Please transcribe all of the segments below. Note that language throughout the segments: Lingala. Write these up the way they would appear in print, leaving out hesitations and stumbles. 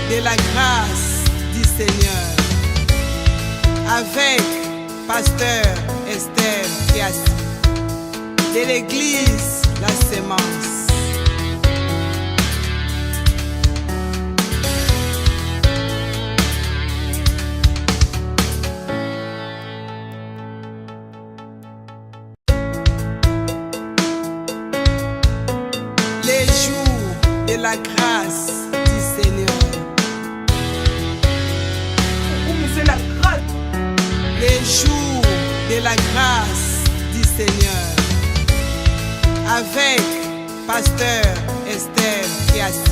de la grâce du Seigneur avec Pasteur Esther Kiasi de l'église La Sémence. Les jours de la grâce du Seigneur. C'est la grâce. Les jours de la grâce du Seigneur avec Pasteur Esther Kiasi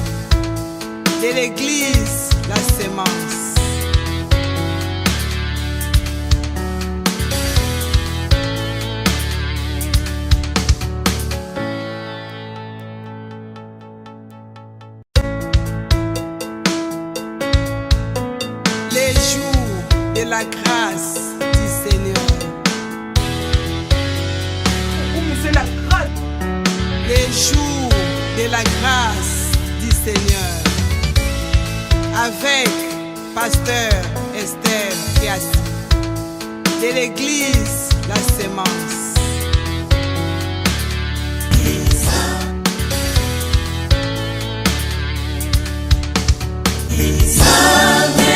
de l'église La Sémence. Les jours de la grâce du Seigneur. C'est la grâce. Les jours de la grâce du Seigneur avec Pasteur Esther Kiasi de l'église La Sémence.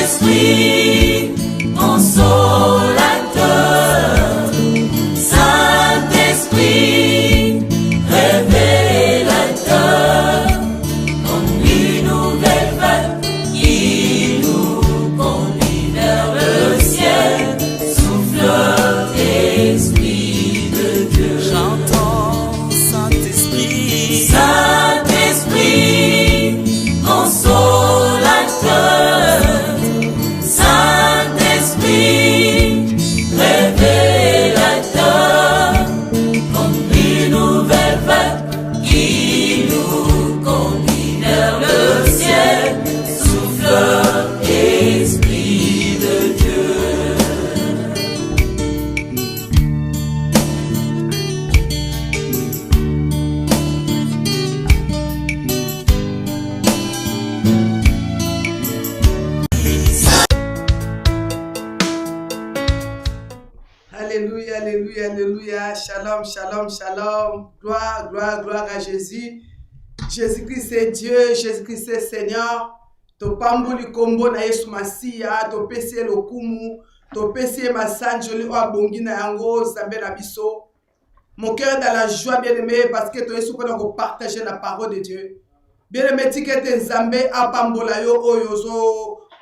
Saint-Esprit, consolateur, Saint-Esprit, révélateur, comme une nouvelle vague qui nous conduit vers le ciel, souffle esprit de Dieu. J'entends Saint-Esprit, Saint-Esprit, consolateur, Alléluia, alléluia, alléluia. Shalom, shalom, shalom. Gloire, gloire, gloire à Jésus. Jésus-Christ est Dieu, Jésus-Christ est Seigneur. Topambuli kombo na Yesu Masiya, topesi lokumu, topesi masanjoli o abongi na yango zambe na biso. Mon cœur est dans la joie, bien-aimé, parce que tu es supposé partager la parole de Dieu. Bien-aimé, tu es Zambé à Pambola yo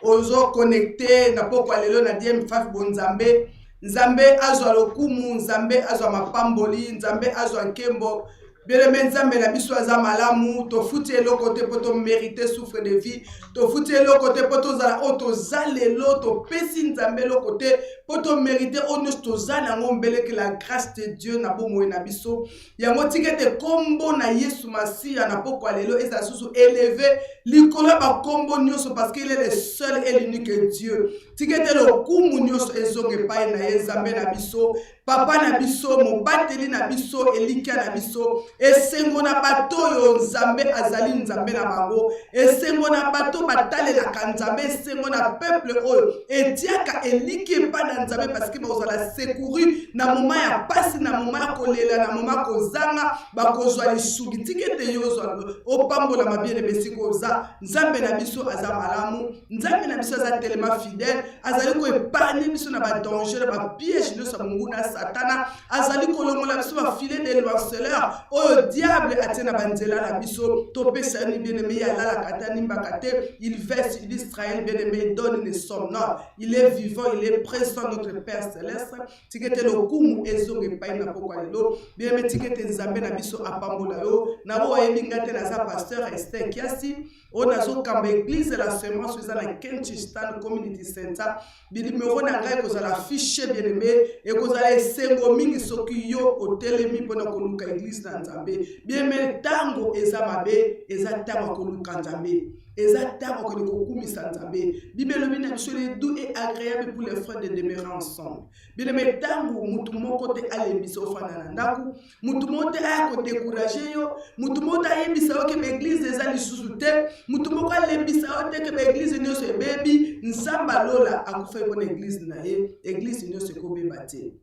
ozo connecté na poko alelo na DM5 bonzambe. Nzambe azwa lokumu, Nzambe azwa mapamboli, Nzambe azwa nkembo. Bien-aimé, Nzambe na biso aza malamu, to futi elo côté pour to mériter souffre de vie, to futi elo côté pour to zala auto zalelo, to pesi Nzambe lo côté pour to mériter onos to zala ngombele que la grâce de Dieu na bomo na biso. Yango tikete kombo na Yesu Masiya na poko alelo et ça sous élevé likolo ba kombo nyoso parce qu'il est le seul et l'unique Dieu. Tikete lo kumu nyoso ezonge pai na Nzambe na biso, papa na biso, mobateli na biso, elika na biso. Esengo na bato yo Nzambe azali Nzambe na bango. Esengo na bato batale la kanzambe, esengo na peuple oyo etiaka eliki pa na Nzambe parce que bazala secouru na moment ya pasi, na moment ya kolela, na moment kozanga bakozwa lisugi. Tikete yo zwa opambola mabiele besiko za Nzambe na biso aza malamu, Nzambe na biso aza tellement fidèle, azali ko épargner biso na ba danger, ba piège de sa munguna satana, azali ko longola biso ba filet de l'harceleur. Oh diable atena banzela la biso topesa ni bien-aimé ya la katani mbakate, il verse l'Israël bien-aimé, donne les somnants, il est vivant, il est présent notre Père céleste. Tikete lo kumu ezonge pai na poko lelo bien-aimé, tikete Nzambe na biso apambola yo na bo yebingate na sa pasteur Esther Kiasi on a zo kamba église la Sémence sur la Kenchistan Community Center bilimero na ngai ko za la fiche bien-aimé et ko za la sengo mingi soki yo hotel mi pona ko luka église na Nzambe bien-aimé tango eza mabe eza tango ko luka Nzambe eza tango ko kokumisa nzambe. Bible lobi na biso le doux et agréable pour les frères de demeurer ensemble. Bien tango mutu moko te alembisa ofana na ndaku, mutu moko te aya ko décourager yo, mutu moko ayebisa yo ke l'église eza lisusu te, mutu moko alembisa yo te ke l'église nyonso ebebi, nzamba lola akufa ko na église na ye, église nyonso ko beba te.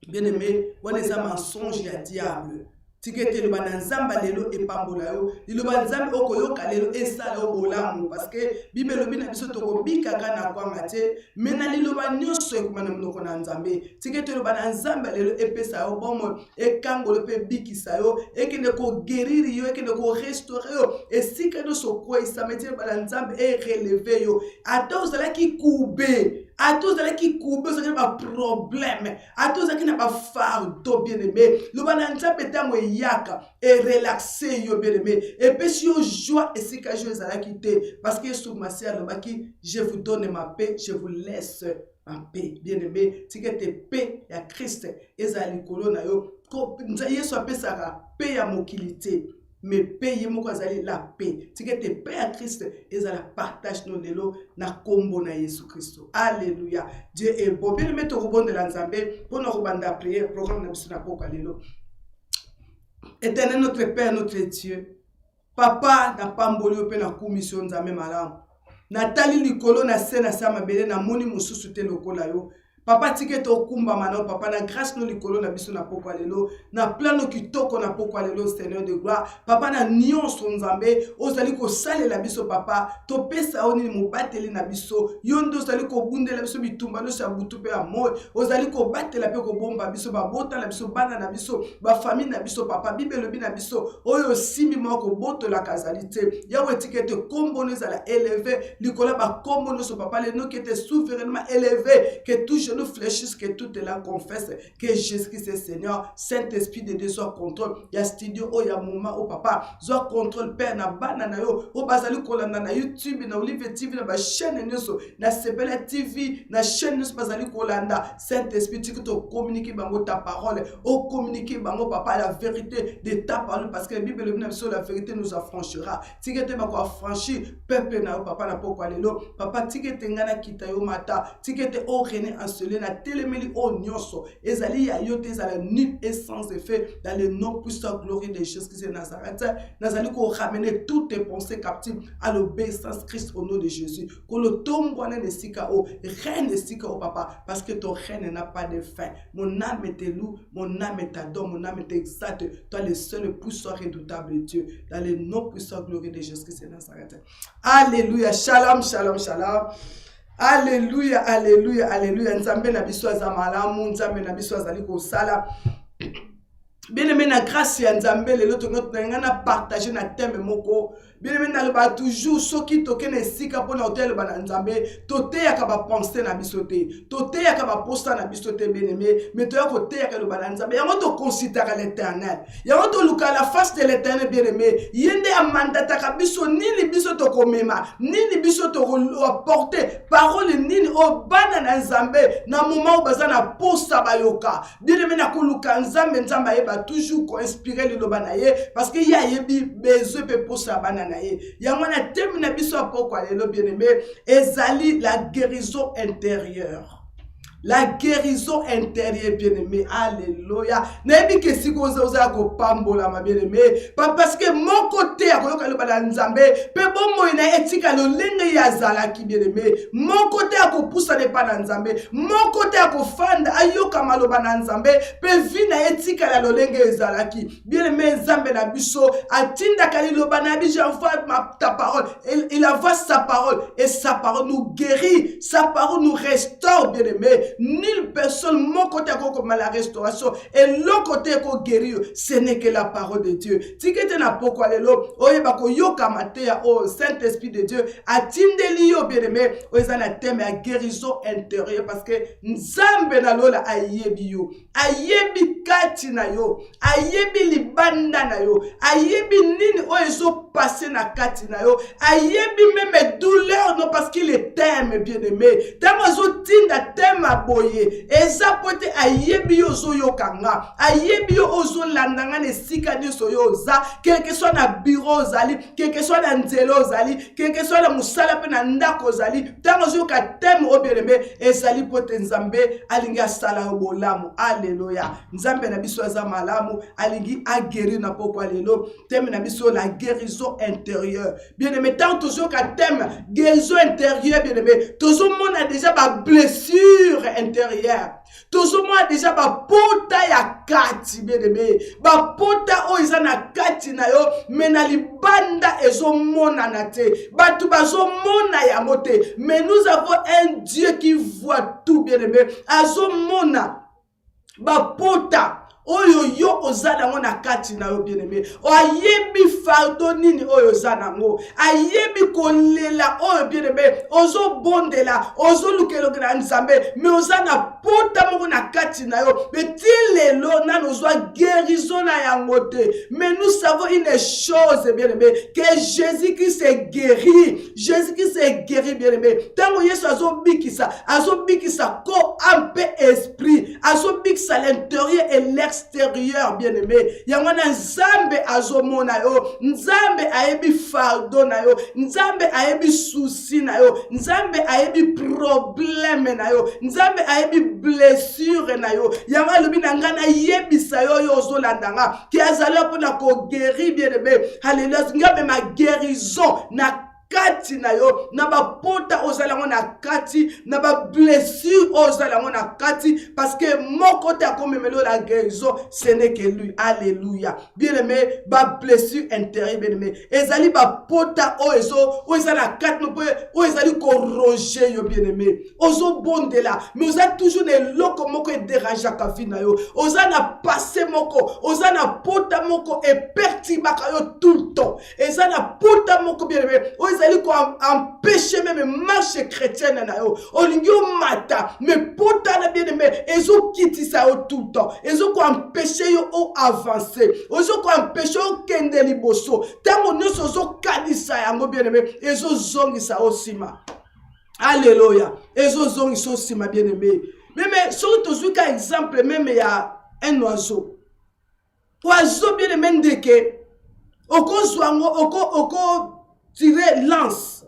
Bien aimé, wana eza mensonge ya diable. Tikete le banzamba lelo e pambola yo, le banzamba okoyoka lelo esala yo bolamu parce que Bible lobi na biso toko bika kana kwa mate, mena lelo banyoso ekumana mnoko na nzambe. Tikete le banzamba lelo epesa yo bomo e kangolo pe bikisa yo, ekende ko guérir yo, ekende ko restaurer yo, esika no sokwa isamete banzamba e relever yo. Ata ozala ki kube. À tous ceux qui coupent, ceux qui n'ont pas de problème, à tous ceux qui n'ont pas de fardeau, bien aimé, le bananza pétango yaka et relaxé, bien aimé, et puis si on joie et si je vais à la quitter, parce que sous ma sœur, je vous donne ma paix, je vous laisse ma paix, bien aimé, si que tu paix à Christ, et ça l'icône na yo, Yesu soit paix ça paix à mokilité. Mais paye mon kozali la paix. Si que te paix à Christ, et ça la partage nos lelo na kombo na Jésus Christ. Alléluia. Dieu est bon. Bien mettre au bon de l'Anzambe pour nous rebanda prier. Programme na bisuna poko lelo. Éternel notre Père, notre Dieu. Papa na pamboli ope na commission nzambe malamu. Natali likolo na sena sama bele na moni mususu te lokola yo. Papa tike to kumba mano papa na grâce no likolo na biso na poko lelo na plano kitoko na poko lelo Seigneur de gloire papa na nyonso nzambe ozali ko salela biso papa to pesa oni mubateli na biso yondo ozali ko bundela biso bitumba no sa butu pe amour ozali ko batela pe ko bomba biso ba bota la biso bana na biso ba famille na biso papa Bible lobi na biso oyo simi moko boto la kazalité yawe tike te kombo no zala élevé likolo ba kombo no so papa le no qui était souverainement élevé que toujours nous fléchissent, que tout est là confesse que Jésus-Christ est Seigneur. Saint-Esprit de Dieu soit contrôle. Il y a studio, oh, il y a moment, oh papa, soit contrôle Père na banana yo, oh bazali kolanda na YouTube, na Olive TV, na ba chaîne nyoso, na Sepela TV, na chaîne nyoso bazali kolanda. Saint-Esprit, tu te communiques bango ta parole, oh communiquer bango papa la vérité de ta parole parce que la Bible le sur la vérité nous affranchira. Tu que te bako affranchi peuple na yo papa na poko lelo, papa tu que te ngana kita yo mata, tu que te o rené en na téléméli au nyonso ezali ya yote ezala nul et sans effet dans le nom puissant glorieux de Jésus-Christ de Nazareth nazali ko ramener toutes tes pensées captives à l'obéissance Christ au nom de Jésus ko le tombo na nesika o reine nesika o papa parce que ton règne n'a pas de fin mon âme te loue mon âme t'adore mon âme t'exalte toi le seul puissant redoutable Dieu dans le nom puissant glorieux de Jésus-Christ de Nazareth. Alléluia. Shalom shalom shalom. Alléluia, alléluia, alléluia. Nzambe na biso azamalamu, nzambe na biso azali ko sala. Bien aimé na grâce ya nzambe lelo tongo na partager na thème moko. Bien aimé na ba toujours soki toke na sika pona hotel ba nzambe, tote ya ka ba penser na biso te. Tote ya ka ba posta na biso te bien aimé, mais to ya ko te ya ka lo ba nzambe. Ya to considérer l'Éternel. Ya to luka la face de l'Éternel bien aimé. Yende a mandata ka biso ni biso to komema, ni biso to apporter parole ni o bana na nzambe na moment baza na posta ba yoka. Bien aimé na ko luka nzambe nzamba yeba toujours ko inspirer le lobanaye parce que ya yebi besoin pe posta bana na ye. Ya mwana thème na biso apoko lelo bien aimé, ezali la guérison intérieure. La guérison intérieure, bien-aimé. Alléluia. Nebi que si vous avez ko pambola ma bien-aimé, parce que mon côté a ko le nzambe, pe bon mo ina etika lo lenge ya zala ki bien-aimé. Mon côté a ko poussa de pa nzambe, mon côté a ko fanda ayoka maloba nzambe, pe vina etika la lo lenge zala ki. Bien-aimé nzambe na biso, atinda kali lo banabi j'envoie ta parole. Il envoie sa parole et sa parole nous guérit, sa parole nous restaure, bien-aimé. Nulle personne, mon côté comme la restauration et l'autre côté qu'on guérit, ce n'est que la parole de Dieu. Si que tu n'as pas quoi l'élo, oye bako yoka matea au Saint-Esprit de Dieu, atindeli yo bien aimé, oye zana thème à guérison intérieure parce que nzambe na lola ayebi yo, ayebi kati na yo, ayebi libanda na yo, ayebi nini oye zo passé na kati na yo, ayebi même douleur non parce qu'il est t'aime bien aimé, tamo zo tinda tema boye eza pote ayebi yo ozoyokanga ayebi yo ozolandanga ne sika nyonso yo oza quelque soit na bureau ozali quelque soit na nzela ozali quelque soit na musala pe na ndako ozali ntango ozoyoka teme obieleme ezali pote nzambe alingi asala yo bolamu. Alléluia. Nzambe na biso aza malamu alingi agérir na poko lelo teme na biso la guérison intérieure. Bien-aimé, tant tozoyoka teme guérison intérieure, bien-aimé, tozomona déjà ba blessure intérieure. Tozomona déjà ba pota ya kati, bien-aimé. Ba pota o iza na kati na yo mena libanda ezomona na te. Batu bazomona yango te. Mais nous avons un Dieu qui voit tout, bien-aimé. Azomona ba pota oyo yo ozana ngo na kati na yo, bien-aimé. O ayebi fardo nini oyo ozana ngo. Ayebi kolela oyo, bien-aimé. Ozo bondela, ozo lukelo na nzambe, mais ozana pota moko na kati na yo. Betilelo na nozwa guérison na yango te. Mais nous savons une chose, bien-aimé, que Jésus-Christ est guéri. Jésus-Christ est guéri, bien-aimé. Tango Yesu azo bikisa ko ampe esprit, azo bikisa l'intérieur et l'extérieur, bien-aimé. Yangwana nzambe azomona yo, nzambe ayebi fardo na yo, nzambe ayebi souci na yo, nzambe ayebi problème na yo, nzambe ayebi blessure na yo. Yanga lobi na ngana yebisa yo yo ozolandanga ki azala pona ko guérir, bien-aimé. Alléluia. Ngambe ma guérison na kati na yo, na ba pota ozalango na kati, na ba blessure ozalango na kati, parce que mon côté a comme la guérison, ce n'est que lui. Alléluia. Bien-aimé, ba blessure intérieure, bien-aimé. Ezali ba pota oza na kati, no ezali ko roger yo, bien-aimé. Ozo bondela, mais oza toujours ne loko moko e dérange ka vie na yo. Oza na passé moko, oza na pota moko e pertibaka yo tout le temps. Eza na pota moko, bien-aimé. Ezali ko empêcher même marche chrétienne na yo. Olingi o mata, mais pota na bien-aimé, ezo kitisa yo tout le temps. Ezo ko empêcher yo o avancer. Ezo ko empêcher yo kende liboso. Tango nyonso zo kanisa yango, bien-aimé, ezo zongisa osima. Alléluia. Ezo zongisa osima, bien-aimé. Mais surtout zuka exemple même il y a un oiseau. Oiseau, bien-aimé, ndeke oko zwango oko tirer lance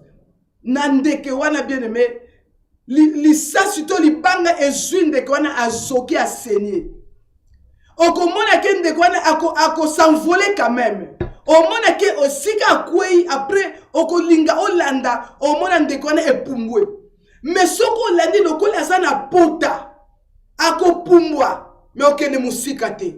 nandeke wana, bien-aimé, li sasito li banga ezwinde ke wana azoki a saigner. Oko mona ke ndeke wana ako s'envoler quand même. O mona ke osika akwei après oko linga olanda o mona ndeke wana epumbwe. Mais soko landi lokola azana pota ako pumbwa mais okene musika te.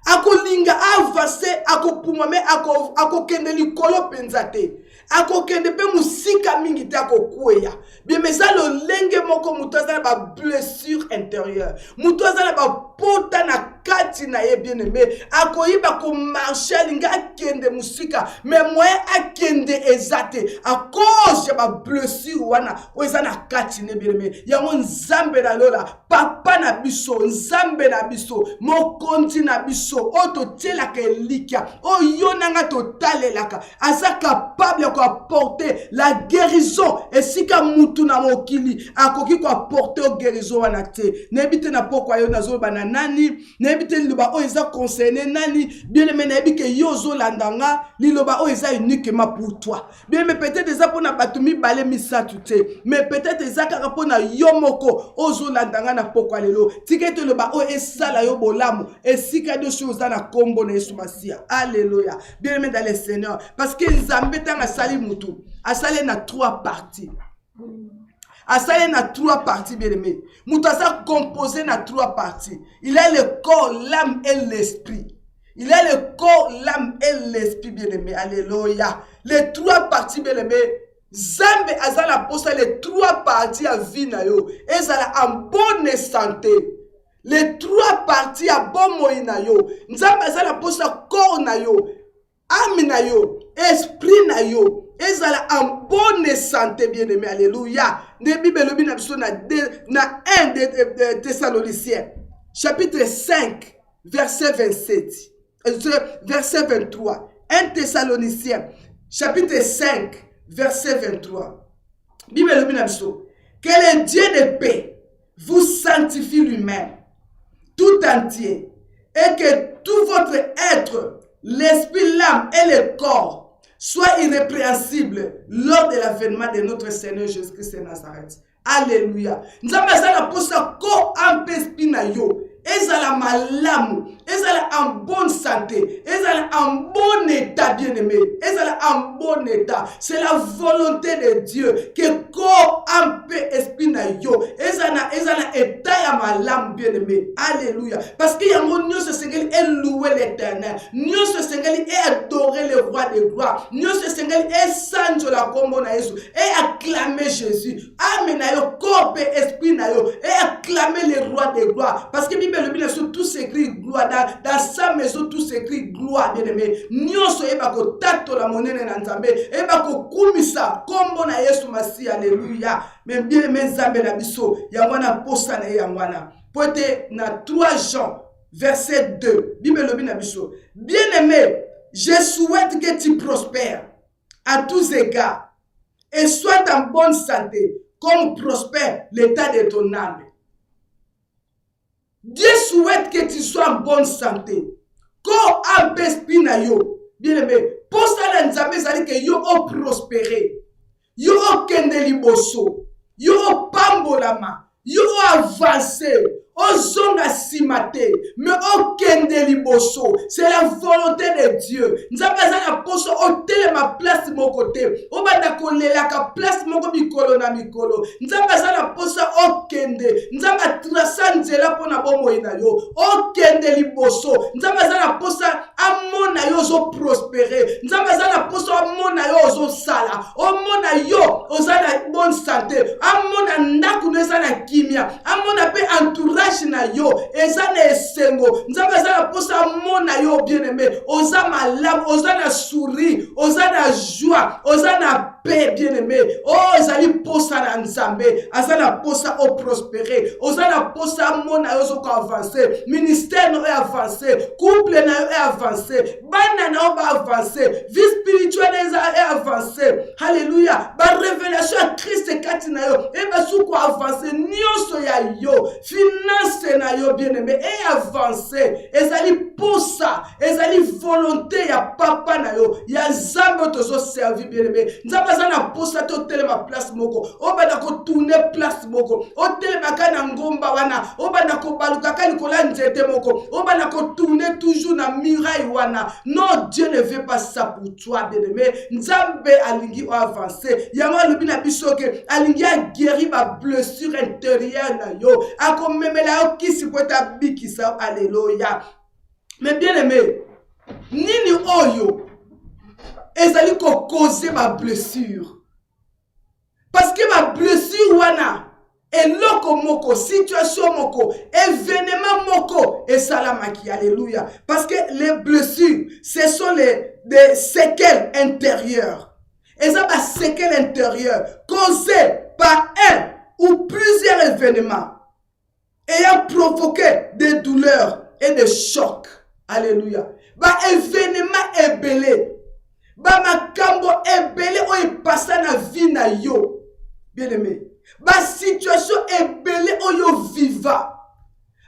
Ako linga avance ako puma me ako kende likolo penza te. Ako kende pe musika mingi te ako kweya. Bien mais ça lo lenge moko mutu azana ba blessure intérieure. Mutu azana ba pota na kati na ye, bien-aimé. Ako yiba ko marcher linga akende musika mais moyen akende ezate à cause ya ba blessure wana o ezana kati ne, bien-aimé. Yango nzambe na lola papa na biso, nzambe na biso, mokonzi na biso, oto telaka elika, o yonanga totalelaka, aza capable ko apporter la guérison. Et si ka mutu na mokili akoki ko apporter guérison wana te, nebite na pokwa yo nazo bana nani, nebite liloba o eza concerné nani, bien-aimé, nebike yo zo landanga liloba o eza uniquement pour toi. Bien-aimé, peut-être eza pona batumi bale misatu te, mais peut-être eza kaka pona yo moko ozo landanga na pokwa lelo. Tikete liloba o esala yo bolamu, esika de choses na kombo na Yesu Masia. Alléluia. Bien-aimé dans le Seigneur, parce que nzambe tanga sali mutu asale na 3 parties. Asale na 3 parties, bien-aimé. Mutu asa composé na 3 parties. Il a le corps, l'âme et l'esprit. Il a le corps, l'âme et l'esprit, bien-aimé. Alléluia. Les 3 parties, bien-aimé. Zambe azala posa les 3 parties à vie na yo. Ezala en bonne santé. Les 3 parties à bon moyen na yo. Nzambe azala posa corps na yo, âme na yo, esprit na yo. Ezala en bonne santé, bien-aimé. Alléluia. Ne Bible lobi na biso na 1 de Thessaloniciens, chapitre 5, verset 27. Verset 23. 1 Thessaloniciens, chapitre 5, verset 23. Bible lobi na biso. Que le Dieu de paix vous sanctifie lui-même, tout entier, et que tout votre être, l'esprit, l'âme et le corps soient irrépréhensibles lors de l'avènement de notre Seigneur Jésus-Christ de Nazareth. Alléluia. Nous avons besoin de ça ko esprit na yo. Ezala malamu, ezala en bonne santé, ezala en bon état, bien-aimé, ezala en bon état. C'est la volonté de Dieu que corps en paix esprit na yo, ezala état ya malamu, bien-aimé. Alléluia. Parce qu'il y a mon Dieu se sengeli et louer l'Éternel. Dieu se sengeli et adorer le roi de gloire. Dieu se sengeli et sanjo la combo na Jésus et acclamer Jésus. Amen na yo corps paix esprit na yo et acclamer le roi de gloire. Parce que le Bible sur tout s'écrit gloire dans sa maison tout s'écrit gloire bien aimé nyonso eba ko tato la monene na nzambe eba ko kumisa kombo na Yesu Masi alléluia mais bien aimé nzambe na biso yangwana posa na yangwana pote na 3 Jean verset 2 Bible lobi na biso bien aimé je souhaite que tu prospères à tous égards et sois en bonne santé comme prospère l'état de ton âme. Dieu souhaite que tu sois en bonne santé. Quand un esprit na yo, bien aimé, pour ça la nzambe zali que yo o prospérer, yo o kende liboso, yo o pambolama, yo o avancer, o zonga simate, mais o kende liboso. C'est la volonté de Dieu. Nzambe zali poso o tele ma place mon côté, o banda kolela ka place moko mikolo na mikolo. Nzambe zali poso o kende, nzambe trasa nzela pona bomo ina yo, o kende liboso. Nzambe zali poso amona yo zo prospérer. Nzambe zali poso amona yo zo sala, amona yo ozana bonne santé, amona ndaku nezana kimia, amona pe entourage na yo ezana esengo. Nzambe zana posa mona yo bien aimé, oza malam, ozana sourire, ozana joie, ozana paix bien aimé. Oh ezali posa na nzambe, azana posa o prospérer, ozana posa mona yo zo ko avancer, ministère no e avancer, couple na yo e avancer, bana na yo ba avancer, vie spirituelle e avancer. Alléluia. Ba révélation à Christ kati na yo e ba su ko avancer nyonso ya yo. Finance na yo bien aimé et avancer. Ezali posa, ezali volonté ya papa na yo, ya zambo tozo servi bien aimé. Nzamba za na posa to telema place moko, o bana ko tourner place moko, o telema kana ngomba wana, o bana ko baluka ka likola nzete moko, o bana ko tourner toujours na muraille wana. Non, Dieu ne veut pas ça pour toi bien aimé. Nzambe alingi o avancer. Yama lubina bisoke alingi a guéri ma blessure intérieure na yo. Ako memela yo kisi kweta bikisa. Alléluia. Mais bien aimé, nini oyo ezali ko causer ma blessure. Parce que ma blessure wana eloko moko, situation moko, événement moko et salamaki. Alléluia. Parce que les blessures, ce sont des séquelles intérieures. Et ça va séquelles intérieures causées par un ou plusieurs événements ayant provoqué des douleurs et des chocs. Alléluia. Ba événement ebele. Ba makambo ebele o epasa na vie na yo. Bien aimé. Ba situation ebele o yo viva.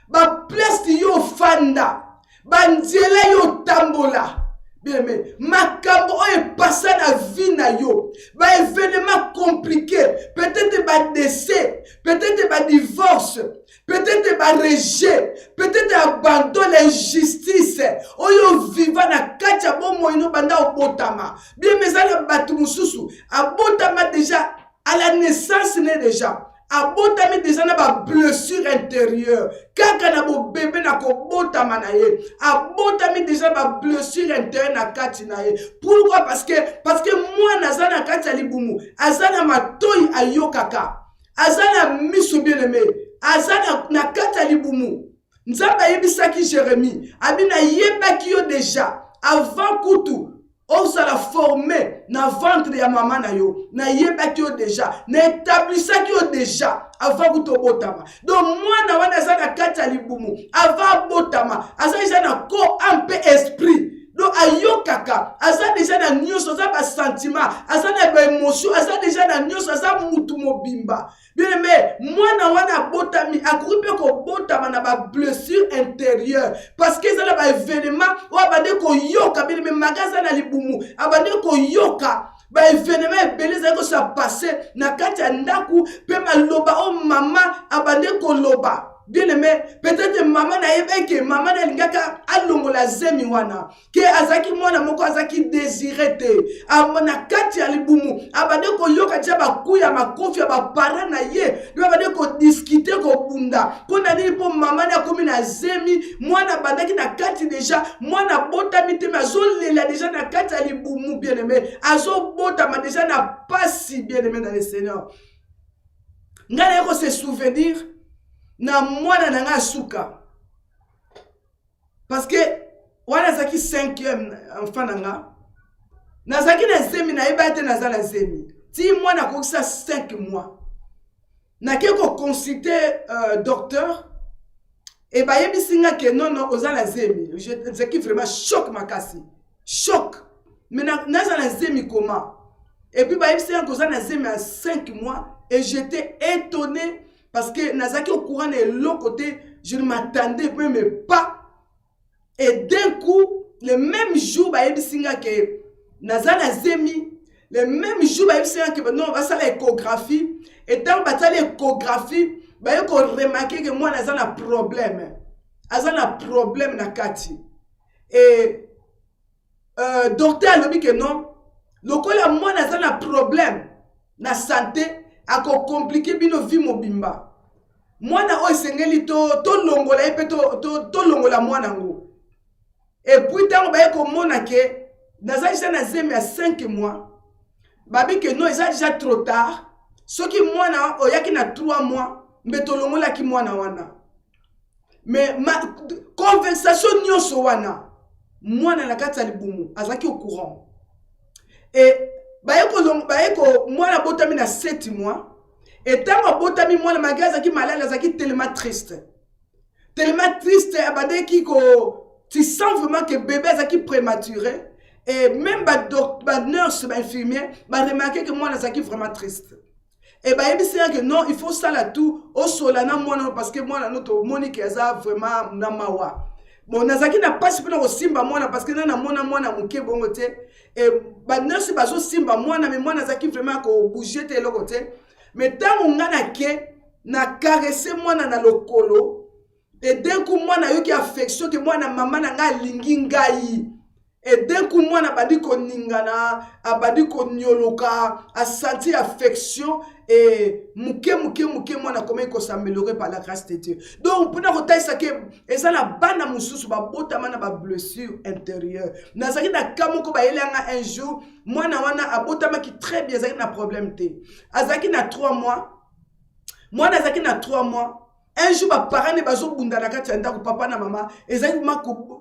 Ba place yo fanda. Ba nzela yo tambola. Bien aimé. Makambo o epasa na vie na yo. Ba événement compliqué. Peut-être ba décès. Peut-être ba divorce. Peut-être ba rejet, peut-être abandon, l'injustice. Oyo viva na kacha bomo ino banda obotama. Bien mais ala batu mususu, abotama déjà à la naissance né déjà. Abotami déjà na ba blessure intérieure. Kaka na bo bébé na ko botama na ye. Abotami déjà ba blessure intérieure na kati na ye. Pourquoi? Parce que moi nazana kati libumu, azana matoi ayo kaka. Azana miso bien aimé. Azana na kata libumu. Nzamba yebisaki Jérémie. Abina yebaki yo déjà. Avant kutu. On s'ala formé na ventre ya maman na yo. Na yebaki yo déjà. Na établissaki yo déjà. Avant kutu botama. Donc moi na wana azana kata libumu. Avant botama. Azana ko un peu esprit. Donc ayo kaka, asa déjà na nyonso, asa ba sentiment, asa na ba émotion, asa déjà na nyonso, asa mutu mobimba. Bien aimé, moi na wana botami akuripe ko botama na ba blessure intérieure parce que ça ba événement ou abande ko yoka bien aimé magasin na libumu abande ko yoka ba événement ebele za ko ça passer na kati ya ndaku pe maloba o mama abande ko loba. Bien aimé, peut-être maman na yebeke maman na lingaka alongola zemi wana ke azaki mwana moko azaki désiré te amona kati ya libumu abande ko yoka tia bakuya makofi ya bapara na ye abande ko discuter ko bunda pona nini po maman na komi na zemi mwana bandaki na kati déjà mwana botami te mazo lela déjà na kati ya libumu. Bien aimé, azo botama déjà na pasi. Bien aimé dans le Seigneur, ngana yeko se souvenir na mwana nanga suka parce que wana zaki 5e enfant nanga nazaki na zemi na yebate nazala zemi ti mwana kokisa 5 mois nake ko consulter docteur et ba yebisinga ke non ozala zemi zaki vraiment choc makasi choc mais nazala zemi comment et puis ba yebisinga ko ozala zemi à 5 mois et j'étais étonné parce que Nazaki au courant de l'autre côté, je ne m'attendais même pas. Et d'un coup, le même jour, bah yebisinga que Nazana Zemi, le même jour, bah yebisinga que non, on va faire l'échographie. Et dans l'échographie, bah yeko remarqué que moi Nazana problème, Nazana problème na kati. Et docteur a dit que non, le cola moi Nazana problème na santé. Ako compliqué bino vie mobimba mwana o sengeli to longola epe to longola mwana ngo et puis tant ba ko mona ke naza déjà na zemi à 5 mois babi que non c'est déjà trop tard soki mwana o yaki na 3 mois mbeto longola ki mwana wana mais ma conversation nyonso wana mwana na kati ya libumu azaki au courant et Bayeko mwana botami na 7 mois et tant botami mwana magaza ki malala zaki tellement triste abade ki ko tu sens vraiment que bébé zaki prématuré et même ba nurse ba infirmière ba remarquer que mwana zaki vraiment triste et ba yebisi que non il faut ça là tout au solana mwana parce que mwana notre monique aza vraiment na mawa. Bon, nazaki na pas pena ko simba mwana parce que na mwana muke bongo te et ba nurse bazo simba mwana mais mwana zaki vraiment ko bouger te loko te mais tant ngana ke na caresser mwana na lokolo et d'un coup mwana yoki affection que mwana mama na nga lingi ngai et d'un coup mwana badi ko ningana abadi ko nyoloka a sentir affection et muke mwana comment ko s'améliorer par la grâce de Dieu. Donc pour nous tailler ça que et ça la bana mususu ba botama na ba blessure intérieure nazaki na kamoko ba elanga un jour mwana wana abotama ki très bien zaki na problème te azaki na 3 mois mwana azaki na 3 mois. Un jour, mes parents ne bazo bunda na kati ndako papa na mama ezali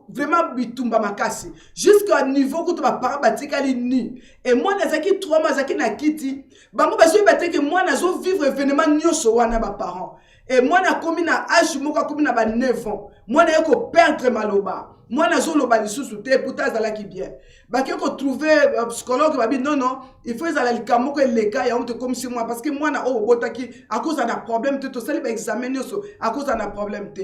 vraiment bitumba makasi jusqu'à niveau que mes parents batikali ni et moi nazaki 3 mois zaki na kiti bango bazo baté que moi nazo vivre événement nyonso wana ba parents et moi na komi na âge moko komi na ba 9 ans moi na yeko perdre maloba moi nazo loba lisusu te pourtant zala ki bien ba ke ko trouver psychologue ba bi non il faut zala likamo ko leka ya honte comme si moi parce que moi na o botaki à cause d'un problème te to sali ba examiner so à cause d'un problème te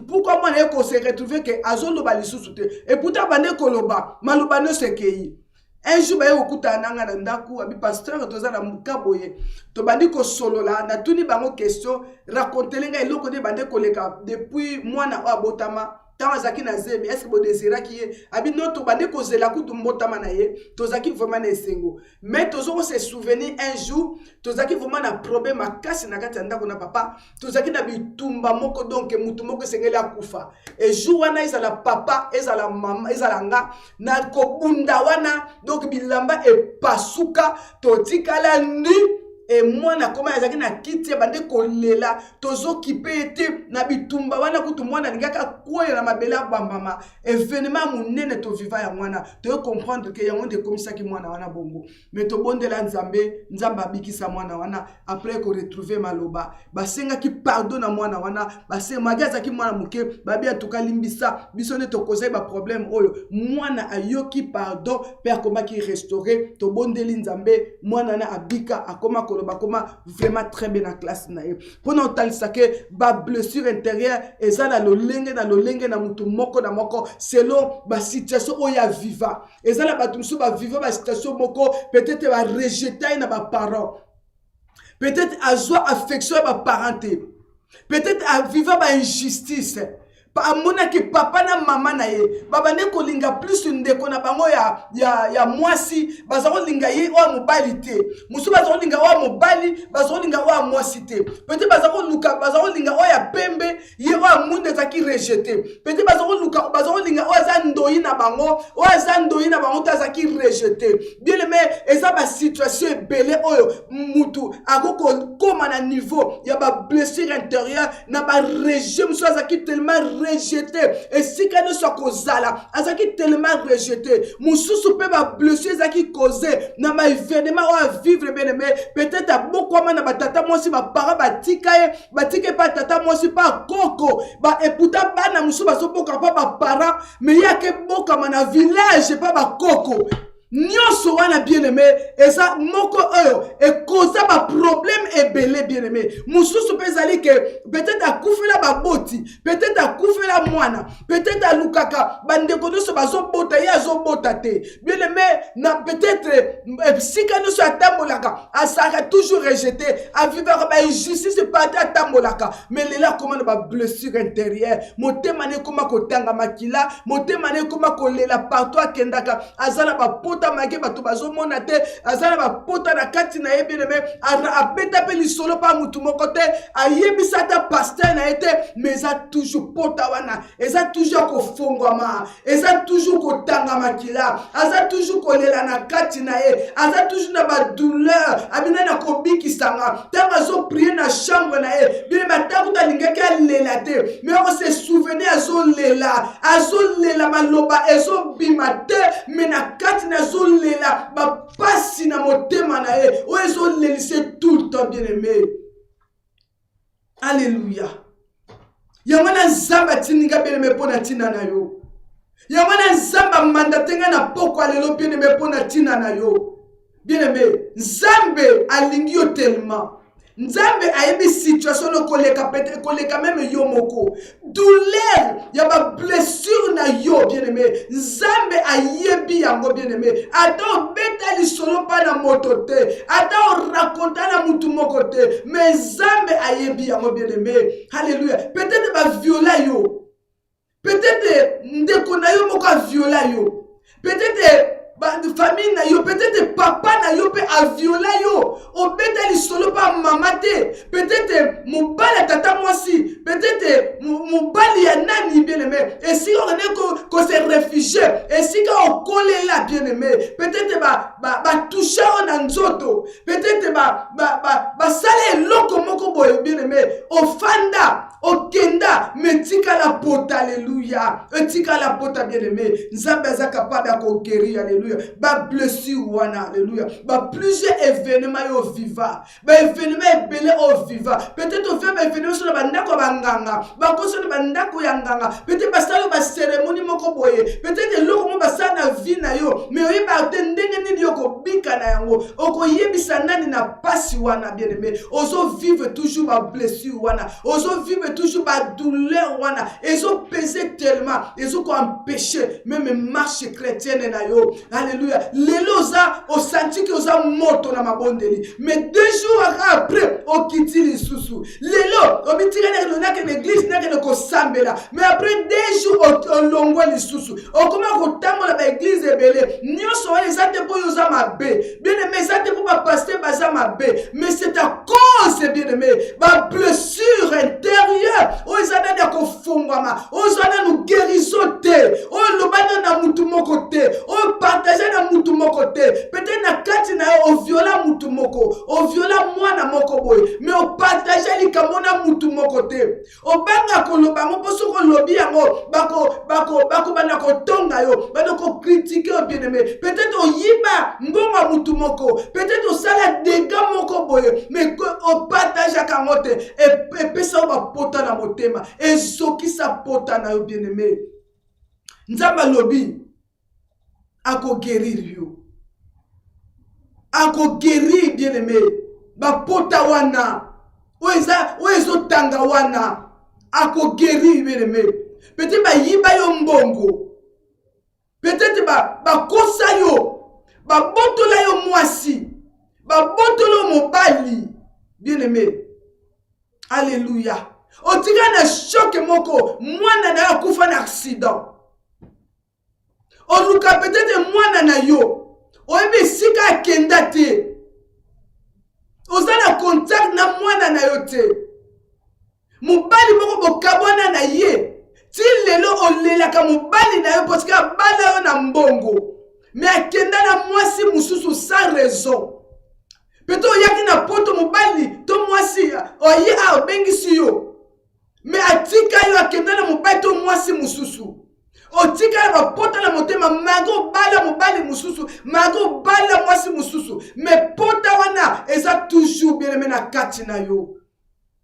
pourquoi moi na yeko se retrouver que azo loba lisusu te et pourtant ba ne ko loba maloba no se kei. Un jour, je suis allé à Ndaku, le pasteur est allé à Mukaboye. Tu as dit que solo là, na tuni bango question, raconter les gens qui ont depuis moi na abotama. Tant zaki na zemi, est-ce que vous désirez qui est? Abi non, tu as dit que c'est la coupe de mbotama na ye. Tu as dit vraiment na sengo. Mais tu as se souvenir un jour, tu as dit vraiment na problème à casse na kati Ndaku na papa. Tu as dit na bitumba moko donc mutu moko sengeli akufa. Et jour wana ezala papa, ezala mama, ezala nga na kobunda wana donc bilamba e pasuka to tikala nu. Et moi na koma yazaki na kiti bande kolela tozo kipete na bitumba wana kutu mwana ngaka koya na mabela bambama événement munene to viva ya mwana to comprendre que yango de komisa ki mwana wana bongo mais to bondela nzamba bikisa mwana wana après ko retrouver maloba basenga ki pardon na mwana wana basenga magaza ki mwana muke babia tukalimbisa bisone to koza ba problème oyo mwana ayoki pardon père koma ki restaurer to bondeli nzambe mwana na abika akoma ko koloba koma vraiment très bien en classe na ye pona otalisa ke ba blessure intérieure eza na lolenge na mutu moko na moko selon ba situation oya viva eza na batu musu ba viva ba situation moko peut-être ba rejeter na ba parents peut-être azwa affection ya ba parenté peut-être a viva ba injustice amona ki papa na mama na ye babane kolinga plus ndeko na bango ya mwasi bazako linga ye o mobali te musu bazako linga o mobali bazako linga o mwasi te peut-être bazako luka bazako linga o ya pembe ye o munde zaki rejeter peut-être bazako luka bazako linga o za ndoi na bango tazaki rejeter bien aimé eza ba situation ebele oyo mutu akoko koma na niveau ya ba blessure intérieure na ba rejet musu azaki tellement rejeté et si quand nous sommes causala azaki tellement rejeté mususu pe ba blessure ezaki causé na ma événement à vivre bien aimé peut-être à beaucoup na batata moi si ba para batikaye pas tata moi si pas koko ba eputa bana mususu bazoboka pa ba para mais ya ke boka na village pas ba koko nyonso wana bien aimé eza moko oyo e causa ba problème ebele bien aimé mususu pezali ke peut-être akufela baboti peut-être akufela mwana peut-être alukaka bandeko nyonso bazobota ye azobota te bien aimé na peut-être sika nyonso atambolaka asaka toujours rejeté avivaka ba injustice pate atambolaka mais lela komana ba blessure intérieure motema ne koma kotanga makila motema ne koma kolela partout akendaka azala ba maki bato bazomona te azala ba pota na kati na yebele me abeta pe lisolo pa mutu moko te ayebisa ta pasteur na ete mais eza toujours pota wana eza toujours ko fongwama eza toujours ko tanga makila aza toujours ko lela na kati na ye aza toujours na ba douleur abina na ko bikisanga tanga zo prier na chambre na ye bien batangu ta lingeki alela te mais on se souvenir azo lela maloba ezo bima te mais na kati na zo lela ba pasi na motema na ye o ezo lelise tout le temps bien aimé. Alléluia. Yamana zamba tininga bien aimé pona tina na yo. Yamana zamba mandatenga na poko alelo bien aimé pona tina na yo. Bien aimé, Nzambe alingi yo tellement. Nzambe ayebi situation no koleka même yo moko. Douleur, ya ba blessure na yo bien aimé. Nzambe ayebi yango bien aimé. Ata beta li solo pa na moto te. Ata raconta na mutu moko te. Mais Nzambe ayebi yango bien aimé. Alléluia. Peut-être ba viola yo. Peut-être ndeko na yo moko viola yo. Peut-être famille na yo, peut-être papa na yo pe a viola yo, obeta li solo pa mama te, peut-être mobali tata mwasi, peut-être mobali ya nani bien aimé, et si on est ko se réfugié, et si on colle là bien aimé, peut-être ba toucher en nzoto, peut-être ba sale loko moko boy bien aimé, ofanda okenda metika la pota alléluia etika la pota bien aimé nzambe za capable à guérir alléluia ba blessure wana alléluia ba plusieurs événements yo viva ba événements belé au viva peut-être au fait ba événements sur ba ndako banganga ba koso ba ndako ya nganga peut-être ba sala ba cérémonie moko boye peut-être loko mo ba sana vie na yo mais oyi ba ndenge nini yo ko bika na yango oko yebisa nani na pasi wana bien aimé ozo vivre toujours ba blessure wana ozo vivre toujours ba douleur wana ezo peser tellement ezo ko empêcher même marche chrétienne na yo alléluia lelo za o senti que oza moto na mabondeli mais 2 jours après o kiti lisusu lelo o mitira na ke l'église na ke ko sambela mais après 2 jours o longwa lisusu o koma ko tambola ba église ebele nyonso wale za te po yoza mabe bien aimé za te po ba pasteur baza mabe mais c'est à cause bien aimé ba blessure intérieure o ezana na ko fongwama o ezana no guérison te o lobana na mutu moko te o partager na mutu moko te peut-être na kati na o viola mutu moko o viola mwana moko boy mais o partager likambo na mutu moko te o banga ko loba mo poso ko lobi yango bako bana ko tonga yo bana ko critiquer bien aimé peut-être o yiba mbonga mutu moko peut-être o sala dégâts moko boy mais o partager kangote et pesa ba pota na motema ezoki sa pota na yo bien aimé nzamba lobi ako guérir yo ako guérir bien aimé bapota wana oyo tanga wana ako guérir bien-aimé. Peut-être bayiba yo mbongo, peut-être bakosa yo, babotola yo mwasi, babotola mobali bien-aimé. Alléluia. Otika na choc moko mwana na yo kufa na accident. Oluka peut-être mwana na yo oyebi sika kenda te. Oza na contact na mwana na yo te. Mobali moko bokabona na ye. Ti lelo olelaka mobali na yo parce que abala yo na mbongo. Mais akenda na mwasi mususu sans raison. Peut-être oyaki na poto mobali to mwasi oye a obengisi yo. Mais atika yo akenda na mobali to mwasi mususu. Otika ya bapota na motema mago bala mobali mususu, mago bala mwasi mususu. Mais pota wana eza toujours bien aimé na kati na yo.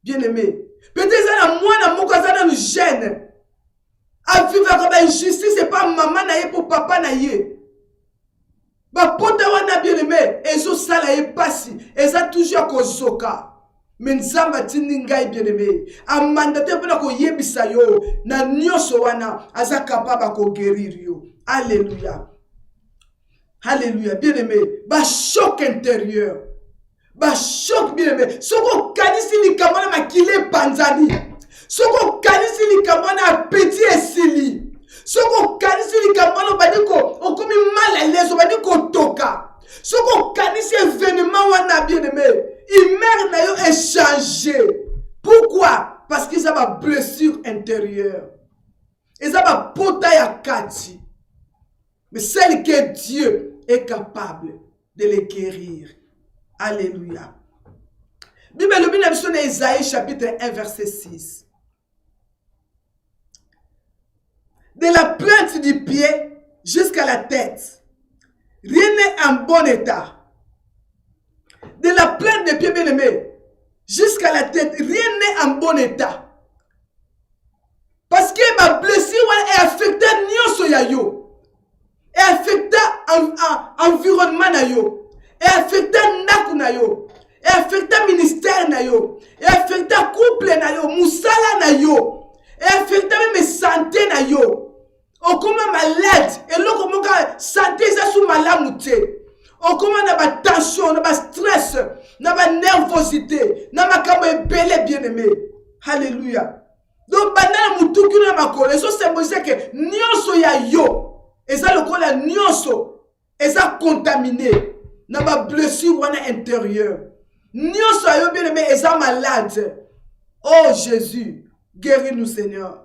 Bien aimé. Peut-être na mwana moko azana nu gêne. A vivre comme injustice, c'est pas maman na ye pour papa na ye. Bapota wana bien aimé, ezo sala ye pasi, eza toujours kozoka. Mais nzamba tindi ngai bien aimé. Amandate pona ko yebisa yo na nyoso wana aza capable ko guérir yo. Alléluia. Alléluia. Bien aimé, ba choc intérieur. Ba choc bien aimé. Soko kanisi likamona makile panzani. Soko kanisi likamona appétit esili. Soko kanisi likamona badiko okomi mal à l'aise badiko toka. Soko kanisi événement wana bien aimé. Humeur na yo est changé. Pourquoi? Parce qu'ils ont une blessure intérieure. Ils ont une pota ya kati. Mais celle que Dieu est capable de les guérir. Alléluia. Bible le dans Isaïe chapitre 1 verset 6. De la pointe du pied jusqu'à la tête, rien n'est en bon état. De la plaine des pieds bien-aimés jusqu'à la tête, rien n'est en bon état. Parce que ma blessure est affectée nyonso ya yo. Est affectée environnement na yo. Est affectée ndaku na yo. Est affectée ministère na yo. Est affectée couple na yo, musala na yo. Est affectée même santé na yo. O comme malade, et lo comme santé ça sous malamu te. On commence à avoir tension, à avoir stress, à avoir nervosité, à avoir belé bien aimé. Alléluia. Donc, pendant le moutou qui n'a pas collé, ça symboliser que nyonso ya yo, et ça le colle nyonso, et ça contaminé, n'a pas blessure ou intérieur. Nyonso ya yo bien aimé, et ça malade. Oh Jésus, guéris-nous Seigneur.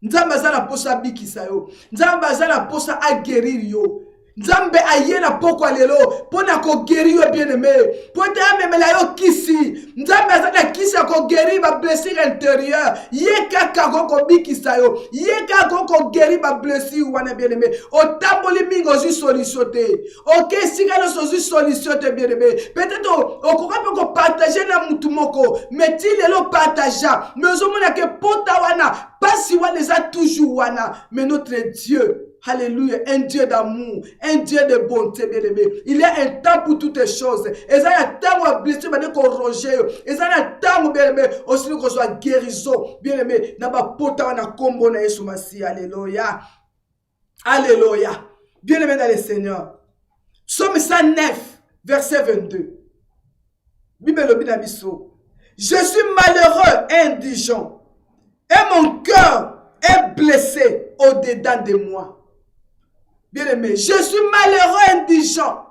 Nzamba za la posa bikisa yo. Nzamba za la posa a guérir yo. Nzambe ayena poko lelo pona ko guérir yo bien-aimé. Pota memela yo kisi. Nzambe azana kisi ko guérir ba blessure intérieure. Yeka kako bikisa yo. Yeka ko guérir ba blessure wana bien-aimé. O tamboli mingo zu solution te. OK sigalo so zu solution te bien-aimé. Peut-être o ko ko partager na mutu moko. Mais ti lelo partager. Mais ozomona ke pota wana pasi wana eza toujours wana. Mais notre Dieu, alléluia, un Dieu d'amour, un Dieu de bonté, bien-aimé. Il y a un temps pour toutes les choses. Et ça y a un temps où on blessé, qu'on ronger. Et ça y a un temps où, bien-aimé, aussi qu'on soit guérison, bien-aimé. N'a pas potan na combo na Yesu Masi, alléluia. Alléluia. Bien-aimé dans le Seigneur. Psaume 109, verset 22. Bible le binabiso. Je suis malheureux et indigent. Et mon cœur est blessé au-dedans de moi. Bien-aimé, je suis malheureux et indigent.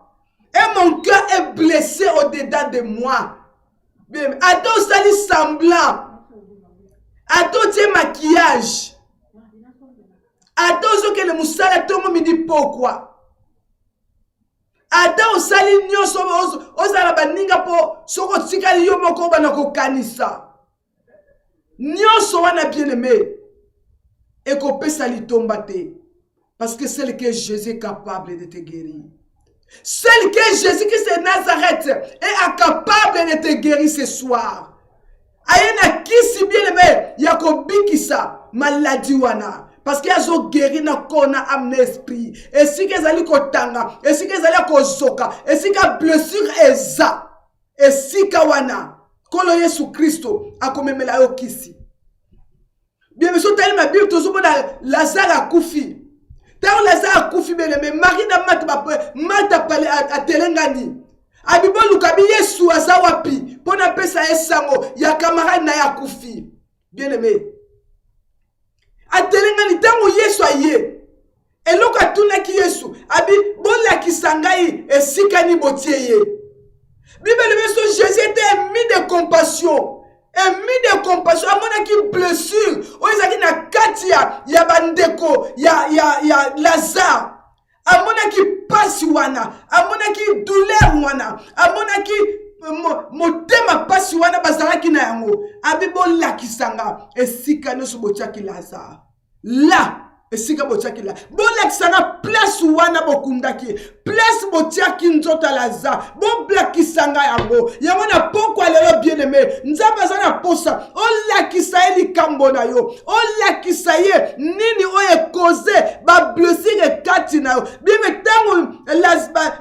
Et mon cœur est blessé au-dedans de moi. Bien-aimé, attends, ça dit semblant. Attends, tu maquillage. Attends, ce que le moussala tombe me dit pourquoi. Attends, sali nyonso ozala baninga po soko tikali yo moko bana ko kanisa. Nyonso wana bien-aimé. Et qu'on peut s'ali tomber. Parce que celle que Jésus est capable de te guérir. Celle que Jésus-Christ de Nazareth est incapable de te guérir ce soir. Ayena kisi bien-aimé, yakobi kisa maladie wana. Parce qu'il y a zo guéri na kona amené esprit. Et si que zali kotanga, et si que zali kozoka, et si que blessure eza. esika wana kolo Yesu Kristo akomemela yo kisi. Bien monsieur tali ma Bible tozomona Lazare akufi. Tant Lazare akufi beleme Marie na mata pale atelengani. Abibo lukabi Yesu azawapi pona pesa esango ya camarade na yakufi. Bien aimé. Atelengani tango Yesu aye. Eloko atunaki Yesu abi bola kisangai esikani botieye. Bible le Jésus était mis de compassion. Un mis de compassion, à mon qui blessure, ou ils na katia, ya bandeko, ya Lazare, à mon qui passe wana, à mon qui douleur wana, à mon qui motema passe wana bazara ki na yango, abibo la kisanga, et sika no subotia ki Lazare. Là, et sika botia ki la. Bon la kisanga place wana bokundaki, place botia ki nzota Lazare. Bon black kisanga yango. Yango na poko alelo bien aimé. Nzaba zana posa. O la kisaye kambo na yo. O la kisaye nini oye cause ba blessure kati na yo. Bien me tango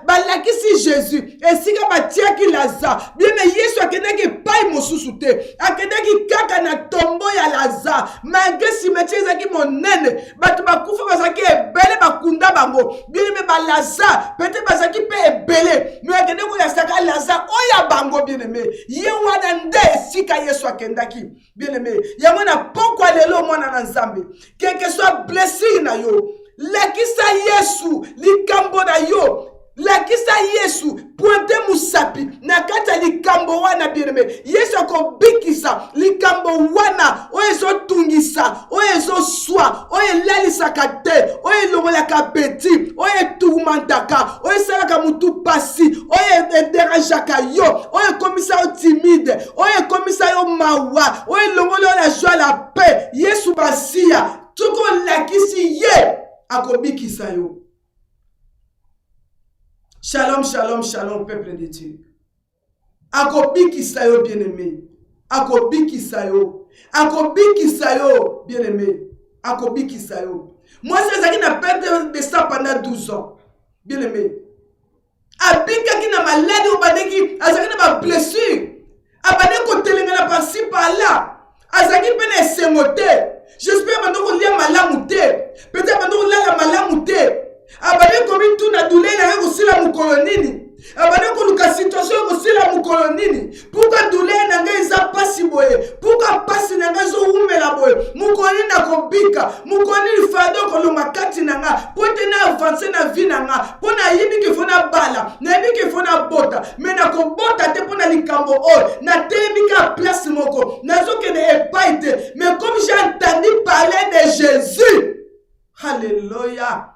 ba la kisi Jésus. Et sika ba tia ki Lazare. Bien me Yesu akenaki pai mosusu te. Akenaki kaka na tombo ya Lazare. Malgré si métier zaki monene. Bakufa bazaki ebele bakunda bango bien aimé ba Lazare peut-être bazaki pe ebele mais akende ko ya saka Lazare oya bango bien aimé ye wana nde sika Yesu akendaki bien aimé yango na pokwa lelo mwana na Nzambe quelque soit blessure na yo lakisa Yesu likambo na yo lakisa Yesu pointe musapi na kata likambo wana bien aimé Yesu akobikisa likambo wana oyezo tungisa oyezo swa oye lalisa kate oye longola ka petit oye tourmentaka oye salaka mutu pasi oye derajaka yo oye komisa yo timide oye komisa yo mawa oye longola la joie la paix Yesu basia tuko lakisi ye akobikisa yo. Shalom, shalom, shalom, peuple de Dieu. Akobi sayo, bien-aimé. Akobi sayo. Akobi sayo, bien-aimé. Akobi sayo. Moi, c'est ça qui n'a pas de ça pendant 12 ans. Bien-aimé. Abika qui n'a maladie ou badeki, azaki n'a pas blessure. Abane kote lenga na par-ci par-là. Azaki pene semote. J'espère maintenant qu'on lia malamute. Peut-être maintenant qu'on lia malamute. Abane komi tout na douleur na yako sila mukolonini. Abane ko luka situation ko sila mukolonini. Pourquoi douleur na nga isa pasi boye? Pourquoi pasi na nga zo umela boye? Mukoloni na kobika, mukoloni fado ko lo makati na nga. Pote na avancer na vie na nga. Pona yibi ke fona bala, na yibi ke fona bota. Mais na ko bota te pona likambo o. Na telemi ka place moko. Na zo ke ne epaite. Mais comme j'ai entendu parler de Jésus. Alléluia.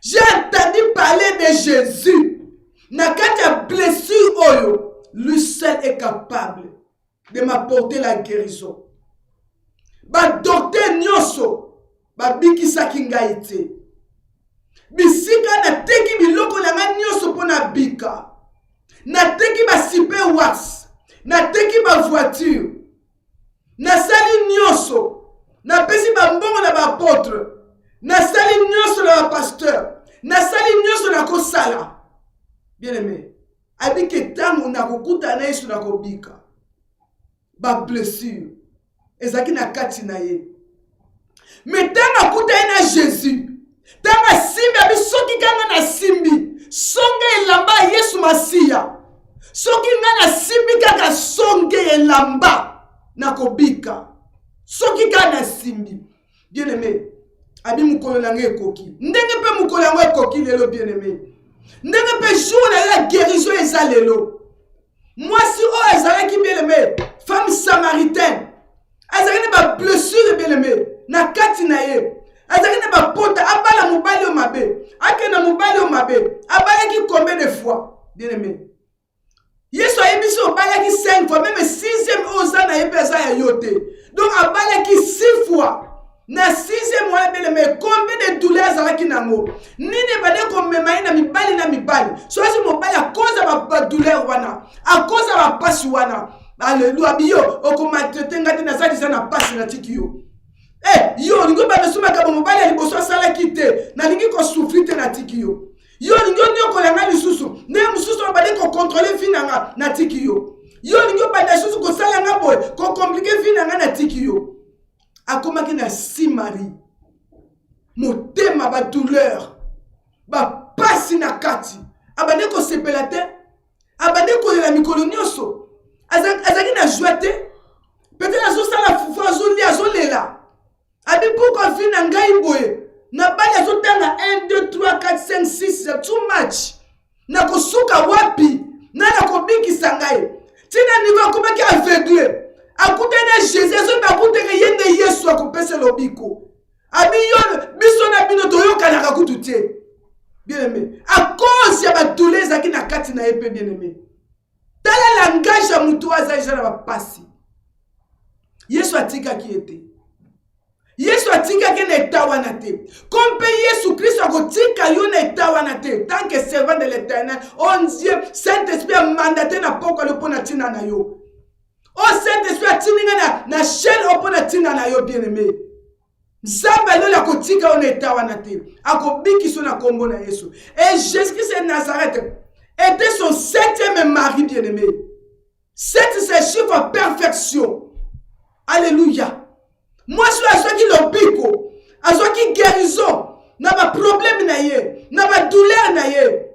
J'ai entendu parler de Jésus. Na kata blessure oyo, lui seul est capable de m'apporter la guérison. Ba docteur nyoso, ba bikisa kingaite. Bisika na teki biloko na nga nyoso pona bika. Na teki ba super wax. Na teki ba voiture. Na sali nyoso. Na pesi ba mbongo na ba apôtre. Na sali nyoso na ba pasteur. Na sali nyoso na kosala. Bien aimé. Abike tango na kokuta na Yesu na kobika. Ba blessure. Ezaki na kati na ye. Mais tango kuta na Jésus. Tango simbi abi soki kanga na simbi. Songe elamba Yesu Masiya. Soki nga na simbi kaka songe elamba na kobika. Soki kanga na simbi. Bien aimé. Abi mukolo na nge koki. Ndenge pe mukolo na nge koki lelo bien aimé. Ndenge pe jour na la guérison eza lelo. Moi si o ezalaki bien aimé, femme samaritaine. Ezalaki ba blessure bien aimé na kati na ye. Ezalaki na ba pota abala mobali o mabe. Akena mobali o mabe. Abalaki combien de fois bien aimé. Yesu ayebisi obalaki 5 fois, même 6e oza na yebeza ya yote. Donc abalaki 6 fois. Na 6e mois bien aimé, combien de douleurs zalaki nango? Nini bade ko memayi na mibali na mibali. So asi mobali a cause ba douleur wana, a cause ba pasi wana. Alléluia biyo, okoma tetenga na zali na pasi na tiki yo. Eh, yo, ningo ba mesuma ka mobali ali boso sala kite, na lingi ko souffrir te na tiki yo. Yo lingo kolanga lisusu. Ne mususu abade ko contrôler vie nanga na tiki yo. Yo lingo banda lisusu ko salanga boy, ko compliquer vie nanga na tiki yo. Akomaki na si mari. Motema ba douleur. Ba pasi na kati. Abade ko sepela te. Abade ko la mikolo nyonso. Azaki na joie. Peut-être azo sala fufu azo li azo lela. Abi pourquoi vie na ngai boye. Na bali azo tanga 1 2 3 4 5 6 too much. Na kosuka wapi. Na kobiki sangai. Tina niva komaki aveugle. Akutena Jésus azo bakuteka yende Yesu akopesa lobiko. Abi yo biso na bino toyoka na kakutute. Bien-aimé. À cause ya ba douleur zaki na kati na epe bien-aimé. Tala langage ya mutu azaija na bapasi. Yesu atika ki ete. Yesu atika ki na eta wana te. Comme Yesu Christ akotika yo na eta wana te. Tant que servant de l'Éternel, on Dieu, Saint-Esprit a mandaté na poko le pona tina na yo. Oh Saint-Esprit a tininga na chaîne opona tina na yo bien-aimé. Nzambe lo la kotika on eta wana te. Akobiki so na kombo na Yesu. Et Jésus-Christ de Nazareth était son 7e mari bien-aimé. 7 c'est chiffre en perfection. Alléluia. Moi je suis à ceux qui l'obiko, à ceux qui guérison, n'a pas problème na ye, n'a pas douleur na ye,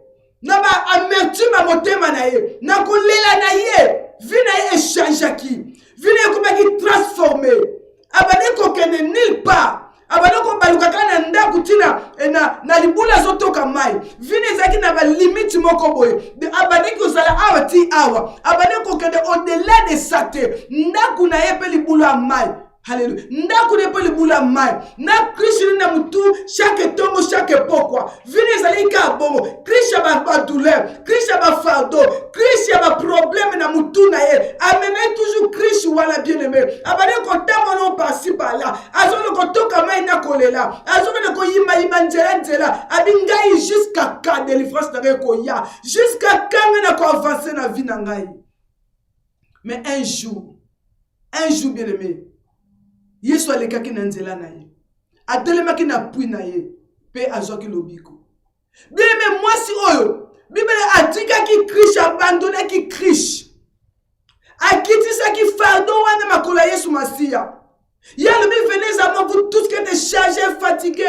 n'a pas amertume à motema na ye, n'a kolela na ye, vina échange qui, vina comme qui transformé. Abane ko kene nulle part. Abane ko baluka kana ndaku tina na libula zotoka mai. Vine zaki na ba limite moko boye. De abane ko sala awa ti awa. Abane ko kene au-delà de ça te. Ndaku na yepe libula mai. Alléluia. Ndaku ne peut libula mai. Na Christ na mutu chaque tongo chaque pokwa. Vine zali ka bongo. Christ ba douleur, Christ ba fardeau, Christ ba problème na mutu na ye. Amenez toujours Christ wala bien-aimé. Abane ko tamono par-ci par-là. Azo ko toka mai na kolela. Azo ko yima nzela. Abingai jusqu'à quand délivrance na ko ya. Jusqu'à quand na ko avancer na vie na ngai. Mais un jour bien-aimé. Yesu alekaki na nzela na ye. Atelemaki na pui na ye. Pe azoki lobiko. Bien-aimé, moi si oyo. Bible atikaki Christ, abandonnaki Christ. Akitisaki fardeau wana makola Yesu Masia. Yalumi, venez à moi, vous tous qui êtes chargés, fatigués.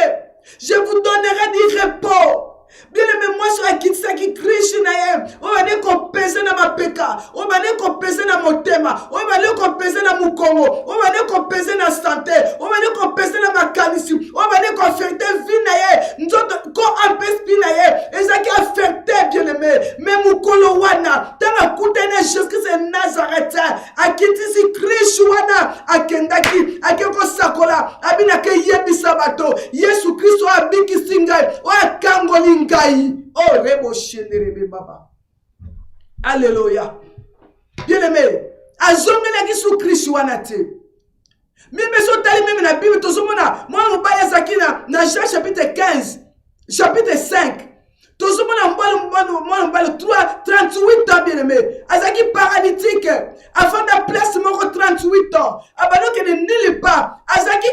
Je vous donnerai du repos. Bien-aimé, moi sur akitisaki Christ na ye. O bane ko pesa na mapeka. O bane ko pesa na motema. O bane ko pesa na mukongo. O bane ko pesa na santé. O bane ko pesa na makanisi. O bane ko affecté vie na ye. Nzoto ko empespi na ye. Ezaki affecté bien-aimé. Mais mukolo wana. Tanga kutene Jésus-Christ de Nazareth. Akitisi Christ wana. Akendaki. Akeko sakola. Abina ke yebisa bato. Yesu Christ o abiki singai. O akangoli ngai. Oh, rebo shenderebe baba. Alléluia. Bien-aimé, azongela ki sous Christ wana te. Mime so tali mime na Bible tozomona moi mobaya zakina na Jean chapitre 15, chapitre 5. Tozomona mbalo 38 ans bien-aimé. Azaki paralytique avant de place moko 38 ans. Abano ke ne nulle part. Azaki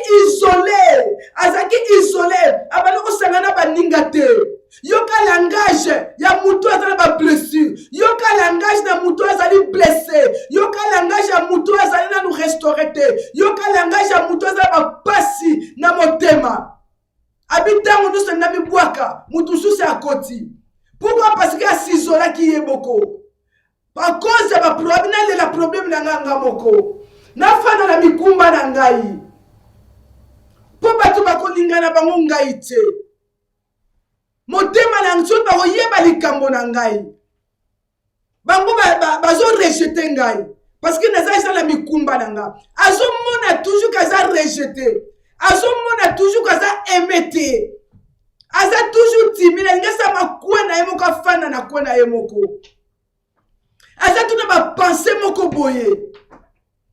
isolé. Abano ko sangana ba ningate. Yoka langage ya mutu azali ba blessure. Yoka langage na mutu azali blessé. Yoka langage ya mutu azali na nous restaurer. Yoka langage ya mutu azali ba pasi na motema. Habitant nous se nami boaka, mutu susi akoti. Pourquoi? Parce que asizola ki yeboko. Par cause ya ba problème na la problème na nganga moko. Na fana na mikumba na ngai. Po batu bakolingana bango ngai te. Motema na nso ba oyeba likambo na ngai. Bango bazo rejeter ngai parce que naza la mikumba na nga. Azo mona toujours kaza rejeter. Azo mona toujours kaza emete. Aza toujours timide ngasa makwa na yemoko afana na kwa na yemoko. Aza tuna ba penser moko boye.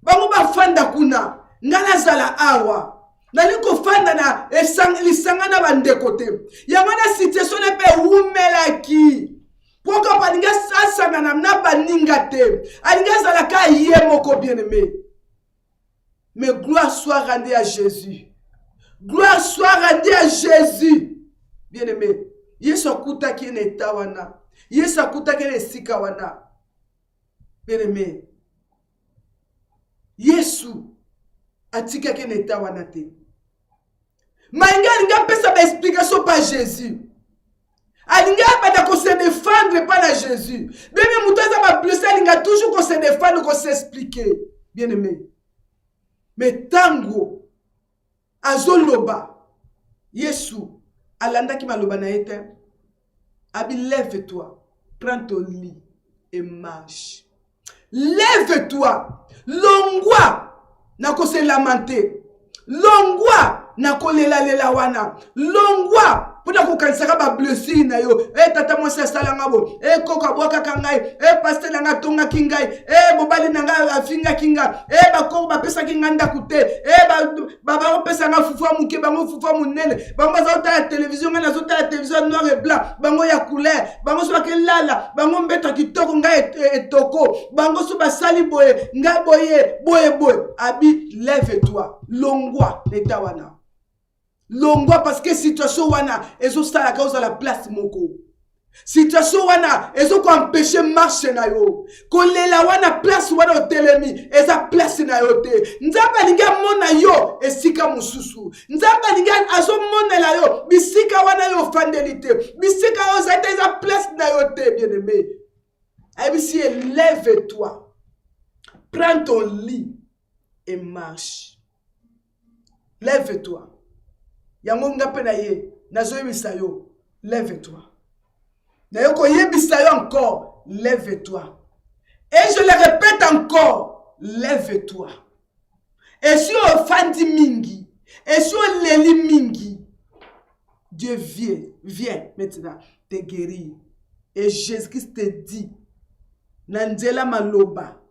Bango ba fanda kuna ngala zala awa. Naliko fanda na lisanga na bandeko te. Yamana situation ne pe umela ki. Pourquoi pas ninga sasa na baninga te. Alinga zala ka yemoko bien-aimé. Mais gloire soit rendue à Jésus. Gloire soit rendue à Jésus. Bien-aimé. Yesu akutaki na eta wana. Yesu akutaki na esika wana. Bien-aimé. Yesu atikaki na eta wana te. Mainga alinga pesa ba explication par Jésus. Alinga pas de se défendre par la Jésus. Bien-aimé, mutaza ba blessé alinga toujours qu'on se défendre, qu'on s'expliquer. Bien-aimé. Mais tango azoloba Yesu alanda ki maloba na ete abi lève-toi, prends ton lit et marche. Lève-toi, longwa na ko se lamenter, longwa na ko lela wana, longwa Puna kukanisaka ba blessure na yo. Tata mwasi asala ngabo. Koka boka kangai. Pasteur nanga tonga kingai. Mobali nanga afinga kinga. Bako ba pesa kinganda kute. Baba pesa nga fufa muke bango fufa munene. Bango zota la télévision nga zota la télévision noir et blanc. Bango ya couleur. Bango so ke lala. Bango mbeta kitoko nga etoko. Bango so ba sali boye. Nga boye. Abi lève-toi. Longwa leta wana. Longwa parce que situation wana ezo sala cause à la place moko. Situation wana ezo ko empêcher marche na yo. Ko lela wana place wana otelemi eza place na yo te. Nzamba linga mona yo esika mususu. Nzamba linga azo mona la yo bisika wana yo fandelité. Bisika yo zata eza place na yo te, bien-aimé. Abisi lève-toi. Prends ton lit et marche. Lève-toi. Yango ngape na ye nazo yebisa yo, lève-toi. Na yo ko yebisa yo encore, lève-toi. Et je le répète encore, lève-toi. Et si on fandi mingi, et si on leli mingi, Dieu vient maintenant te guérir. Et Jésus-Christ te dit, Nandela maloba,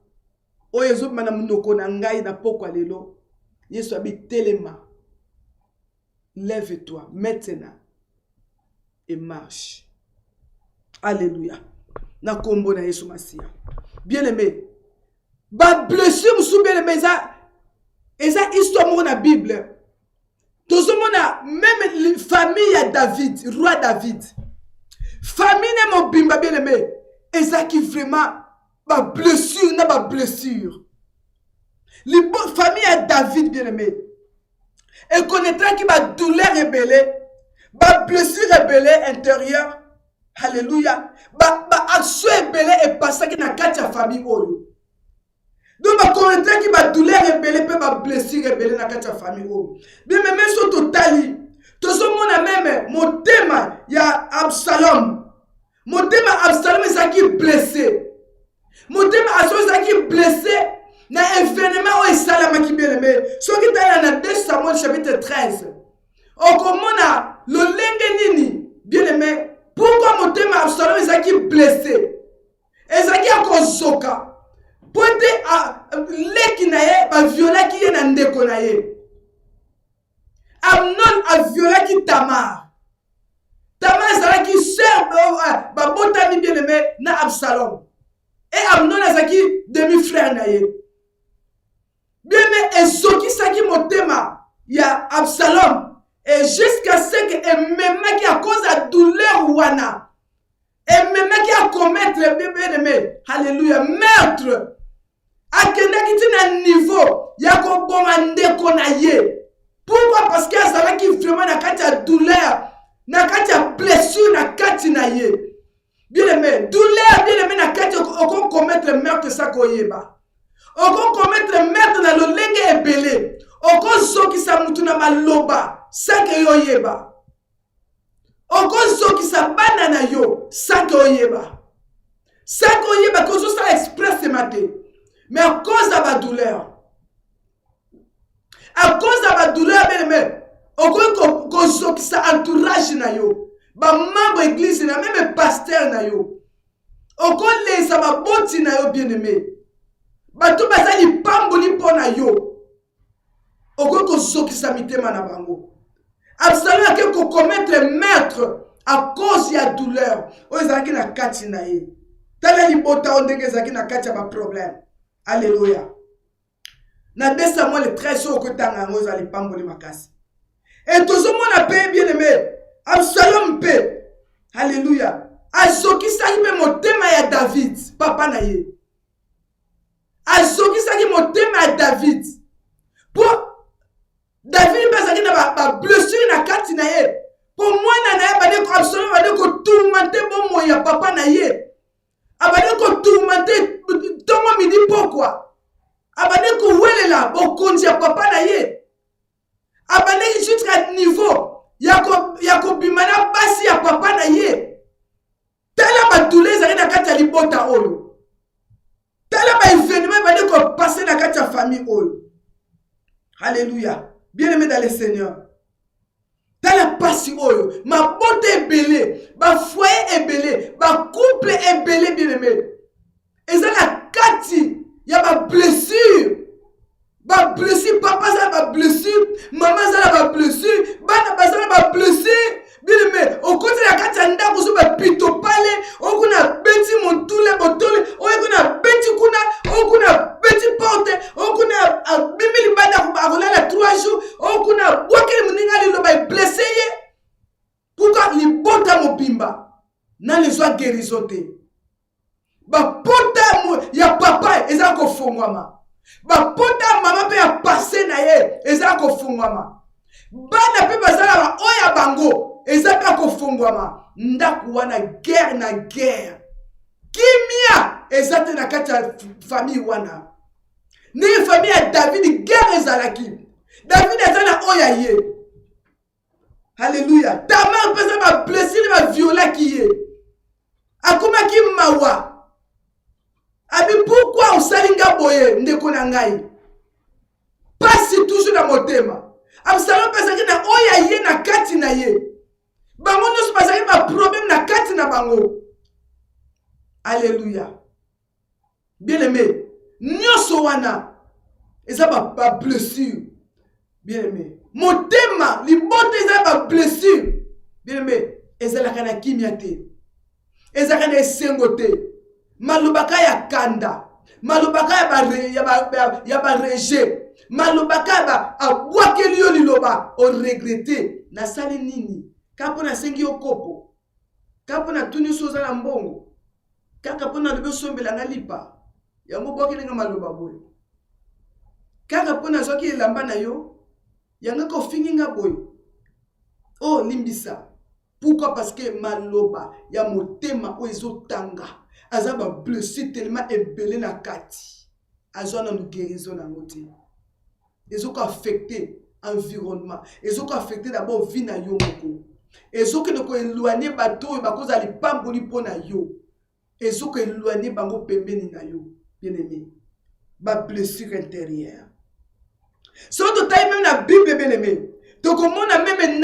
o yezo mana munoko na ngai na pokwa lelo, Yesu abi telema. Lève-toi maintenant et marche. Alléluia. Na kombo na Yesu Masia. Bien-aimé. Ba blessure sous bien-aimé eza histoire mo na Bible. Tout mona même la famille à David, roi David. Famille ne mo bimba bien-aimé. Eza qui vraiment ba blessure na ba blessure. Les famille à David bien-aimé. Et connaîtra qui va douleur rebelle, va blessure rebelle intérieure, alléluia, va action rebelle et passer qui n'a qu'à ta famille oyo. Donc va connaîtra qui va douleur rebelle peut va blessure rebelle n'a qu'à ta famille oyo. Bien même sur totali, tout ce monde a même mon thème il y a Absalom. Mon thème Absalom est ça qui est blessé. Mon thème Absalom est ça qui est blessé. Na événement où Salama qui bien aimé. Ce qui est dans 2 Samuel chapitre 13. On commence le lengenini bien aimé. Pourquoi mon thème Absalom est qui blessé? Et ça qui a kozoka. Pour te lekinaye ba viola qui est na ndeko na ye. Amnon a viola qui Tamar. Tamar ça qui sert ba botani bien aimé na Absalom. Et Amnon a qui demi-frère na ye. Bien mais et ce qui s'agit mon thème, il y a Absalom et jusqu'à ce que même qui a cause de douleur wana et même qui a commettre bien alléluia meurtre à kenda qui est un niveau il y a ko bomande konaye. Pourquoi? Parce que ça qui vraiment na kati douleur na kati blessure na kati na ye. Bien aimé douleur bien aimé na kati on commettre meurtre ça koyeba. Oko commettre meurtre na lo lenge ebele. Oko soki sa mutu na maloba sanke yo yeba. Oko soki sa bana na yo sanke yo yeba. Sanke yo yeba kozo sa express ce matin. Mais à cause de ma douleur. À cause de ma douleur bien oko kozo ki sa entourage na yo. Ba membre église na même pasteur na yo. Oko le sa ba boti na yo bien aimé. Bato bazali pamboli pona yo. Oko ko soki samitema na bango. Absalom a ko commettre meurtre à cause ya douleur. O ezaki na kati na ye. Tala libota ondenge ezaki na kati ya ba problème. Alléluia. Na 2 Samuel 13 oko tanga ngo ezali pamboli makasi. Et tout le monde a payé bien aimé. Absalom paie. Alléluia. Azokisaki mpe motema ya David, papa na ye. Azokisaki motema ya David. Po David mpe azalaki na blessure na kati na ye. Po mwana na ye abandi ko absolument abandi ko tourmenter bomoi ya papa na ye. Abandi ko tourmenter tongo midi pokwa. Abandi ko welela bokonzi ya papa na ye. Abandi jusqu'à niveau ya kobimana basi ya papa na ye. Tala batule ezali na kati ya libota oyo. Tala ba événement bandi ko passer na kati ya famille oyo. Alléluia. Bien-aimé dans le Seigneur. Tala pasi oyo, ma bote ebele, ba foyer ebele, ba couple ebele, bien-aimé. Eza na kati ya ba blessure. Ba blessure, papa ça ba blessure, maman ça ba blessure, bana bazala ba blessure. Bien-aimé, au côté la kati ya ndako so ba pito pale, okuna beti montule botole, okuna beti kuna, okuna beti porte, okuna bimili bana akola la 3 jours, okuna bwakele muninga lilo ba blessé ye. Pourquoi libota mobimba na les joie guérison te. Ba pota ya papa eza ko fongwama. Ba pota mama pe ya passé na ye eza ko fongwama. Bana pe bazala ba oya bango eza pe ko fongwama. Ndaku wana guerre na guerre. Kimia eza te na kati ya famille wana. Ni famille ya David guerre ezalaki. David eza na oya ye. Alléluia. Tamar pesa ba blessure ba viola ki ye. Akoma ki mawa. Abi pourquoi on salinga boye ndeko na ngai? Pasi toujours na motema. Absalom pesa ki na oya ye na kati na ye. Bango nyonso pesa ki ba problème na kati na bango. Alléluia. Bien-aimé, nyonso wana eza ba blessure. Bien-aimé, motema libote eza ba blessure. Bien-aimé, ezalaka na kimia te. Ezalaka na esengo te. Malubaka ya kanda, malubaka ya ba rejet, malubaka ba abwakeli yo liloba o regretter na sali nini kapo na sengi okopo kapo na tuni soza na mbongo kaka pona lobe sombela nga lipa yango bwakeli nga maluba boy kaka pona zoki elamba na yo yanga ko fingi nga boy oh limbisa. Pourquoi? Parce que maloba ya motema o ezotanga azaba blessé tellement ébélé na kati azona nous guérison na ngoti ezoko affecter environnement ezoko affecter d'abord vie na yo moko ezoko ne ko éloigner bato ba koza lipamboli pona yo ezoko éloigner bango pembeni na yo bien-aimé ba blessure intérieure surtout taille même na Bible bien-aimé to komona même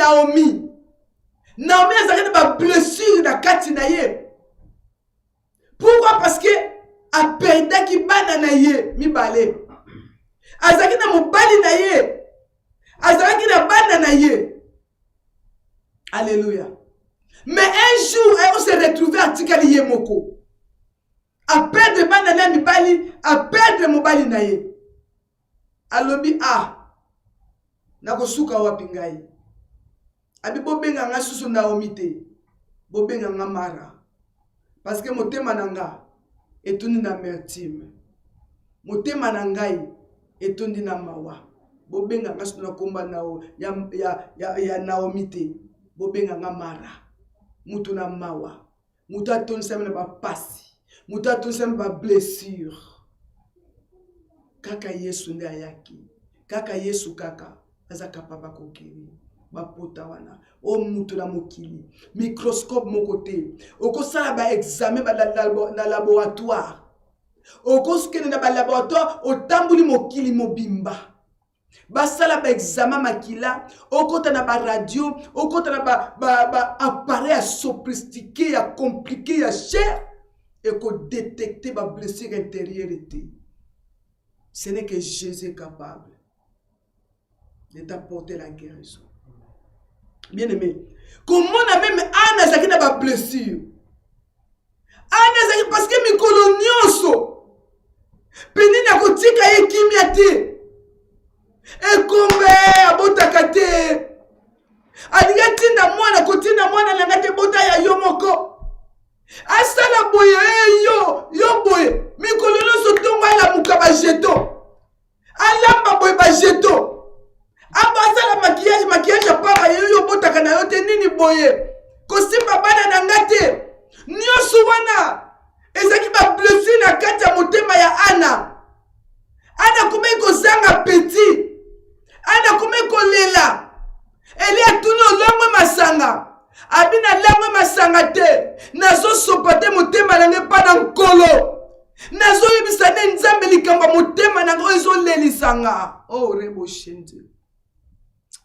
Naomi azaki na ba blessure na kati na ye. Pourquoi? Parce que a perda ki bana na ye mibale. Azaki na mobali na ye. Azaki na bana na ye. Alléluia. Mais un jour, on s'est retrouvé à tikali ye moko. A perdre bana na mibali, a perdre mobali na ye. Alobi na kosuka wapi ngai. Abi bobenga nga susu Naomi te. Bobenga nga Mara. Parce que motema nanga etondi na amertume. Motema nangai etondi na mawa. Bobenga nga susu na komba nao ya Naomi te. Bobenga nga Mara. Mutu na mawa. Mutu atondi sema na ba pasi. Mutu atondi sema ba blessure. Kaka Yesu nde ayaki. Kaka Yesu kaka azaka papa kokiri. Bapota wana o mutu na mokili microscope moko te okosala ba examen na laboratoire okoskene na ba laboratoire otambuli mokili mobimba basala ba examen makila okota na ba radio okota na ba appareil sophistiqué ya compliqué ya cher et ko détecter ba blessure intérieure te. Ce n'est que Jésus est capable de t'apporter la guérison. Bien-aimé, comment on a même Anna Zaki n'a pas blessure? Anna Zaki parce que mes colonioso Peni na kotika ye kimia te. E kombe abota kate. Adiga tinda mwana kotinda mwana langa te bota ya yomo jeto. Abasa la maquillage ya papa yo botaka na yo te nini boye. Kosimba bana na ngate. Nyoso wana. Ezaki ba blessure na kati ya motema ya Ana. Ana kumeko zanga petit. Ana kumeko lela. Elia tuno longwe masanga. Abina longwe masanga te. Nazo sopate motema na ngepa na nkolo. Nazo yibisane nzambe likamba motema na ngozo lelisanga. Oh rebo shende.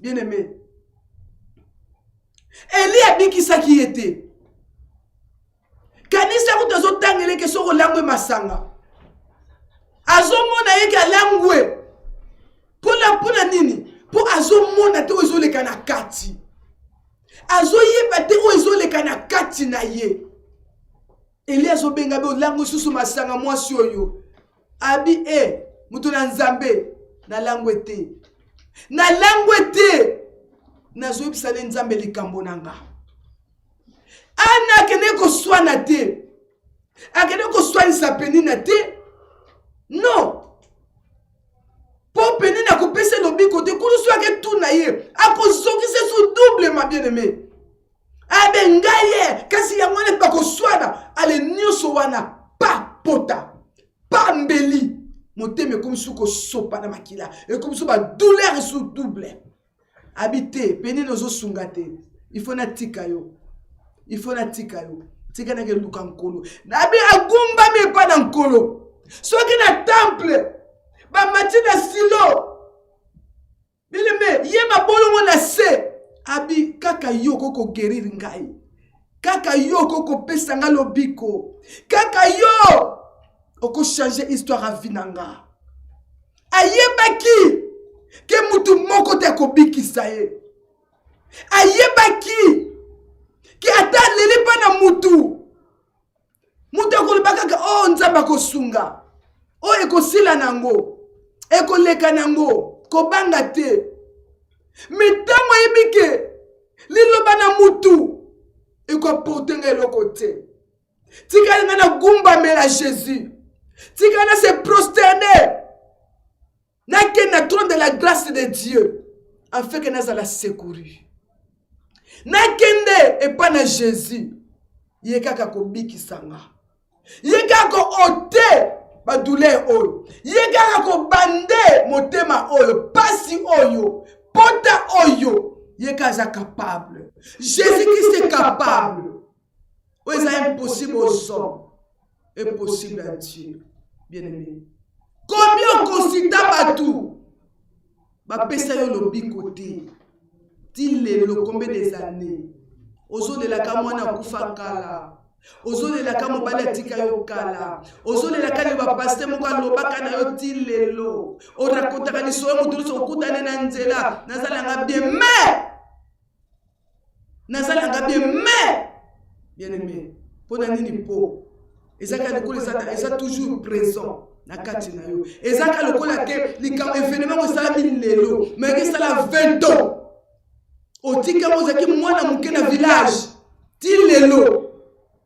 Bien aimé. Elia bikisa ki ete. Kanisa kutazo tangele ke soko langwe masanga. Azomona yeke langwe. Pona nini? Po azomona te ozoleka na kati. Azoyeba te ozoleka na kati na ye. Elia azobenga be lango susu masanga mwasi oyo. Abi mutu na nzambe na langwe te. Na langwe te. Nazoyebisa ne nzambe likambo nanga. Ana kene ko swana te. Akene ko swanisa penina te. Non. Po penina ko pese lobiko te kulu so ake tu na ye. Ako zokise sou double ma bien-aimé. Abe ngaye kasi ya mwana pa ko swana ale nyoso wana pa pota. Pa mbeli. Moteme comme sou ko sopa na makila. Et comme sou ba douleur sou double. Habité penina zo sungate. Il faut na tika yo. Il faut na tika yo. Tika na ke luka nkolo. Na bi agumba me pa na nkolo. Soki na temple, ba mati na silo. Bileme, ye mabolongo na se. Abi kaka yo koko guérir ngai. Kaka yo koko pesa nga lobiko. Kaka yo oko changer histoire a vinanga. Ayebaki ke mutu moko te ko bikisa ye. Ayebaki ki ata lele pa na mutu. Mutu akolibaka ka nzamba ko sunga. Eko sila nango. Eko leka nango. Ko banga te. Mitango yebike. Liloba na mutu. Eko portenga eloko te. Tika nga na gumba mela Jésus. Tika na se prosterner. Na ke na trône de la grâce de Dieu. Afin que nazala secouru. Na kende e pa na Jésus. Yekaka ko bikisanga. Yekaka ko ote ba douleur oyo. Yekaka ko bande motema oyo. Pasi oyo. Pota oyo. Yekaka capable. Jésus-Christ est capable. Ou est impossible aux hommes. Impossible à Dieu. Bien-aimé. Combien on considère Batou? Ba pesa yo lobi côté. Tilelo combien des années? Ozo de la kamwana kufa kala. Ozo de la kamo bala tika yo kala. Ozo de la kali ba paste moka lobaka na yo tilelo. Ora kotaka ni soyo mutu so kutane na nzela. Nazala nga bien mais. Nazala nga bien mais. Bien aimé. Pona nini po. Ezaka lokolo eza toujours présent. Na kati na yo. Ezaka lokola ke likam événement ko sala lelo. Mais ke sala 20 ans. Otika mozaki mwana muke na village. Tilelo.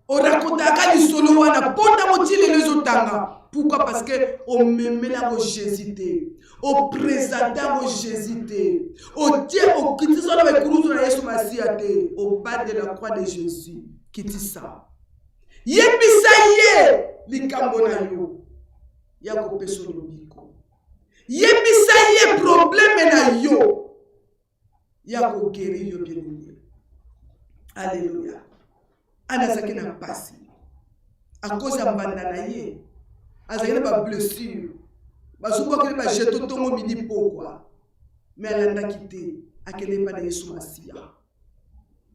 Orakotaka li solo wana pota motile les otanga. Pourquoi? Parce que on memela ko Jésus te. O présenta ko Jésus te. O tie o kitisa na bekuruzo na Yesu Masia te. Au bas de la croix de Jésus. Kitisa. Yebisa ye likambo na yo. Ya ko peso lobiko. Yebisa ye problème na yo. Ya ko guérir yo bien. Alléluia. Anazaki na pasi. A cause ya mbanda na ye. Azaki na ba blessure. Bazuko kele ba jeto tongo midi pokwa. Mais alanda kite akele pa na Yesu Masia.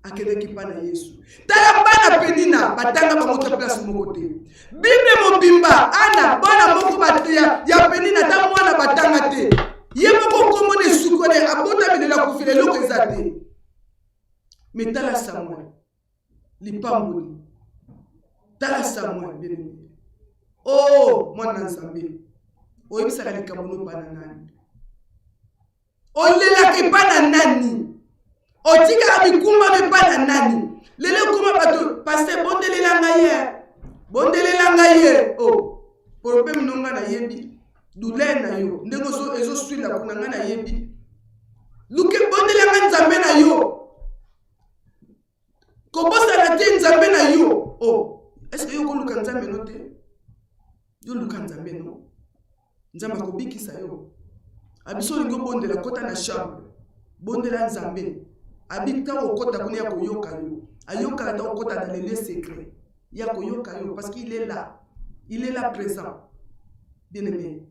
Akele ki pa na Yesu. Tala bana penina batanga ba moto place moko te. Bible mobimba ana bana moko batia ya penina ta mwana batanga te. Ye moko komone sukone abota mi de la kufile loko ezate. Metala Samuel. Lipamboli. Tala Samuel bien. Oh, mwana nzambe. Oyebisaka likambo bana nani. Olela ke bana nani. Otika bikumba me bana nani. Lele kuma bato pasteur bondelela ngaye. Bondelela ngaye. Oh, problème nonga na yebi. Douleur na yo. Ndengo ezo la kuna ngana yebi. Luke bondela nga nzambe na yo. Kobosa na te nzambe na yo. Oh, est-ce que yo ko luka nzambe no te? Yo luka nzambe no. Nzambe ko bikisa yo. Abiso lingo bondela kota na chambre. Bondela nzambe. Abita okota kuna ya koyoka yo. Ayoka ta okota dans les lieux secrets. Ya koyoka yo parce qu'il est là. Il est là présent. Bien aimé.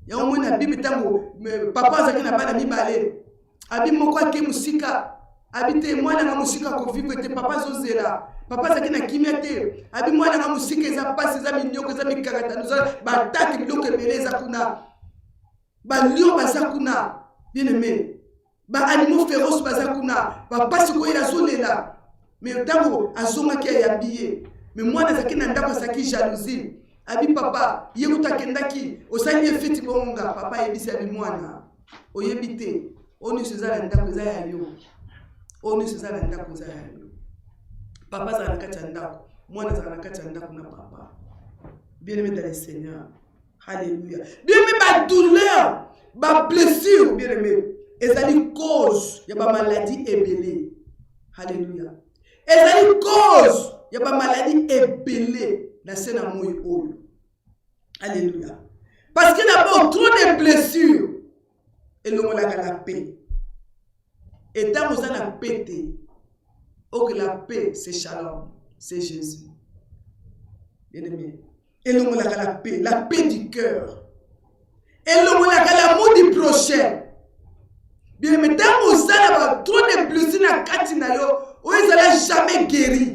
Ya au moins na bibi tango papa zaki na bana mibale. Abi moko ake musika. Abi te mwana na musika ko vivre te papa zozela. Papa zaki na kimia te. Abi mwana na musika eza pasi eza minyoko eza mikarata nous ba taki biloko ebeleza kuna. Ba lion baza kuna. Bien aimé. Ba animaux féroces baza kuna. Ba pasi ko ila zolela. Mais tango azonga ki ya biye. Mais mwana zaki na ndako saki jalousie. Abi papa, yekuta kendaki, osali efiti bonga, papa yebisi abi mwana. Oyebite, onu sezala ndako za ya yo. Onu sezala ndako za ya yo. Papa za nakati ndako, mwana za nakati ndako na papa. Bien-aimé dans le Seigneur. Alléluia. Bien-aimé ba douleur, ba blessure, bien-aimé. Ezali cause ya ba maladie ebelé. Alléluia. Ezali cause ya ba maladie ebelé. Dans ce moment. Alléluia. Parce qu'il y a trop de blessures. Et l'homme a la paix. Et tant que vous avez la paix, la paix, c'est Shalom. C'est Jésus. Bien-aimé. Et l'homme a la paix du cœur. Et l'homme a l'amour du prochain. Bien-aimé. Tant que vous avez trop de blessures dans la Katinayo, vous n'allez jamais guérir.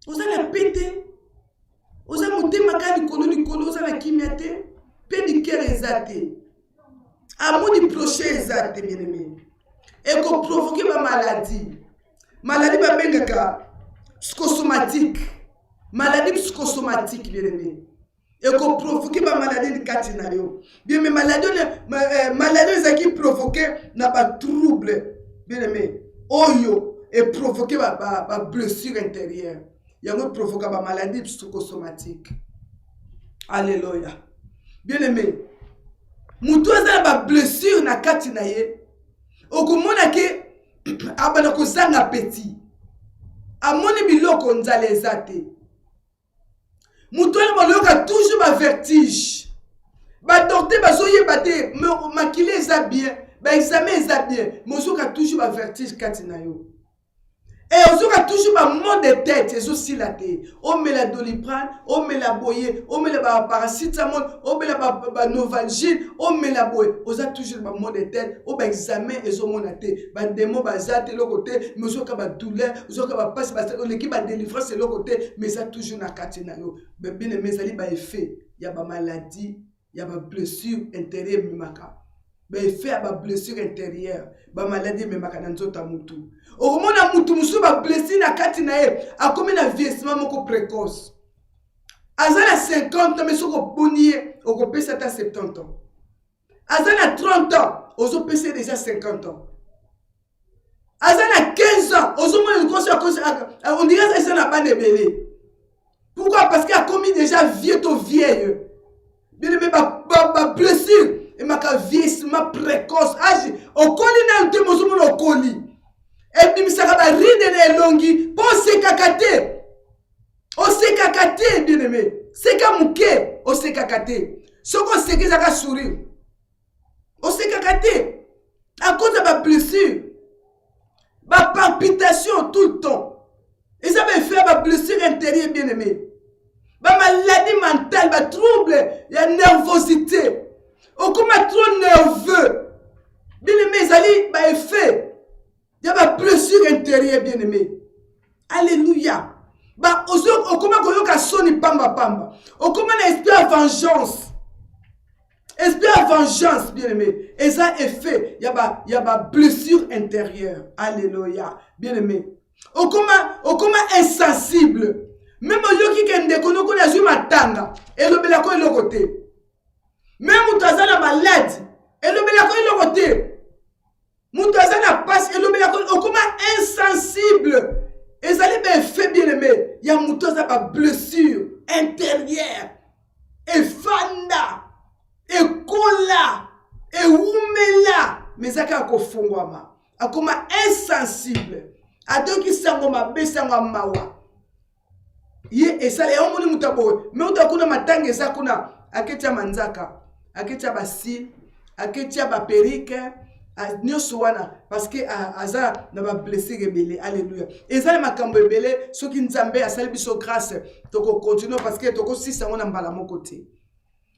Vous allez la paix. Oza motema ka likolo oza na kimia te pe du cœur ezate amour du prochain ezate bien aimé et ko provoquer ba maladie ba bengaka psychosomatique maladie psychosomatique bien aimé et ko provoquer ba maladie de katina yo bien mais maladie ezaki provoquer na ba trouble bien aimé oyo et provoquer ba blessure intérieure. Il y a un provoqué par maladie psychosomatique. Alléluia. Bien aimé. Moutou a une blessure na katinaye. Okumona ke abana kozanga appétit. Amoni biloko nzale zate. Moutou a toujours ba vertige. Ba docteur bazoye bate makile za bien, ba examen za bien. Mozo ka toujours ba vertige katinayo. Et on a toujours un mot de tête, c'est aussi la tête. On met la doliprane, on met la boye, on met la paracétamol, on met la novalgine, on met la boye. On a toujours un mot de tête, on a examen et on a été. On a des mots basés de côté, mais on a douleur, on a passe, l'équipe a délivrance de l'autre côté, mais ça toujours na katina yo. Bien aimé, ça a effet. Il y a des maladies, il y a des blessures intérieures mimaka. Mais effet à des blessures intérieures, des maladies mimaka dans notre mutu. Au moment où mutu musu ba blessé na katina e a comme na vieillissement moko précoce. Azana 50 ans mais soko bonier au ko pesa ta 70 ans. Azana 30 ans, ozo pesa déjà 50 ans. Azana 15 ans, ozo mo on dirait ça n'a pas de belé. Pourquoi? Parce qu'il a commis déjà vieux to vieille. Bien mais ba blessure et ma vieillissement précoce. Agi au coli na te mozo mo no coli. Et puis, ça va rire longi pour se kakate. O se kakate, bien aimé. Se kamuke, o se kakate. Ce qu'on sait que ça va sourire. O se kakate. À cause de ma blessure, ma palpitation tout le temps. Et ça va faire ma blessure intérieure, bien aimé. Ma maladie mentale, ma trouble, il y a nervosité. O comme trop nerveux. Bien aimé, ça a effet. Il y a une blessure intérieure, bien aimé. Alléluia. Bah, comment on a sonné pamba pamba. Comment on espère vengeance. Espère vengeance, bien aimé. Et ça est fait. Il y a une blessure intérieure. Alléluia. Bien aimé. Comment insensible. Même si on a joué ma tanga. Et le belako est le côté. Même si on a malade. Et le belako est le côté. Moutazana passe et l'homme est comme insensible. Et ça les fait bien aimé. Il y a moutazana pas blessure intérieure. Et fanda. Et cola. Et ewumela mezaka akofungwama akoma insensible adoki sango mabe sango mawa ye esala ya omoni mutaboye me utakuna matanga eza kuna aketia manzaka aketia basi aketia baperike nyonso wana parce que aza na bablessure ebele. Alléluia. Ezali makambo ebele soki nzambe asali biso grâce tokokontinue parce que tokosisa yango na mbala moko te.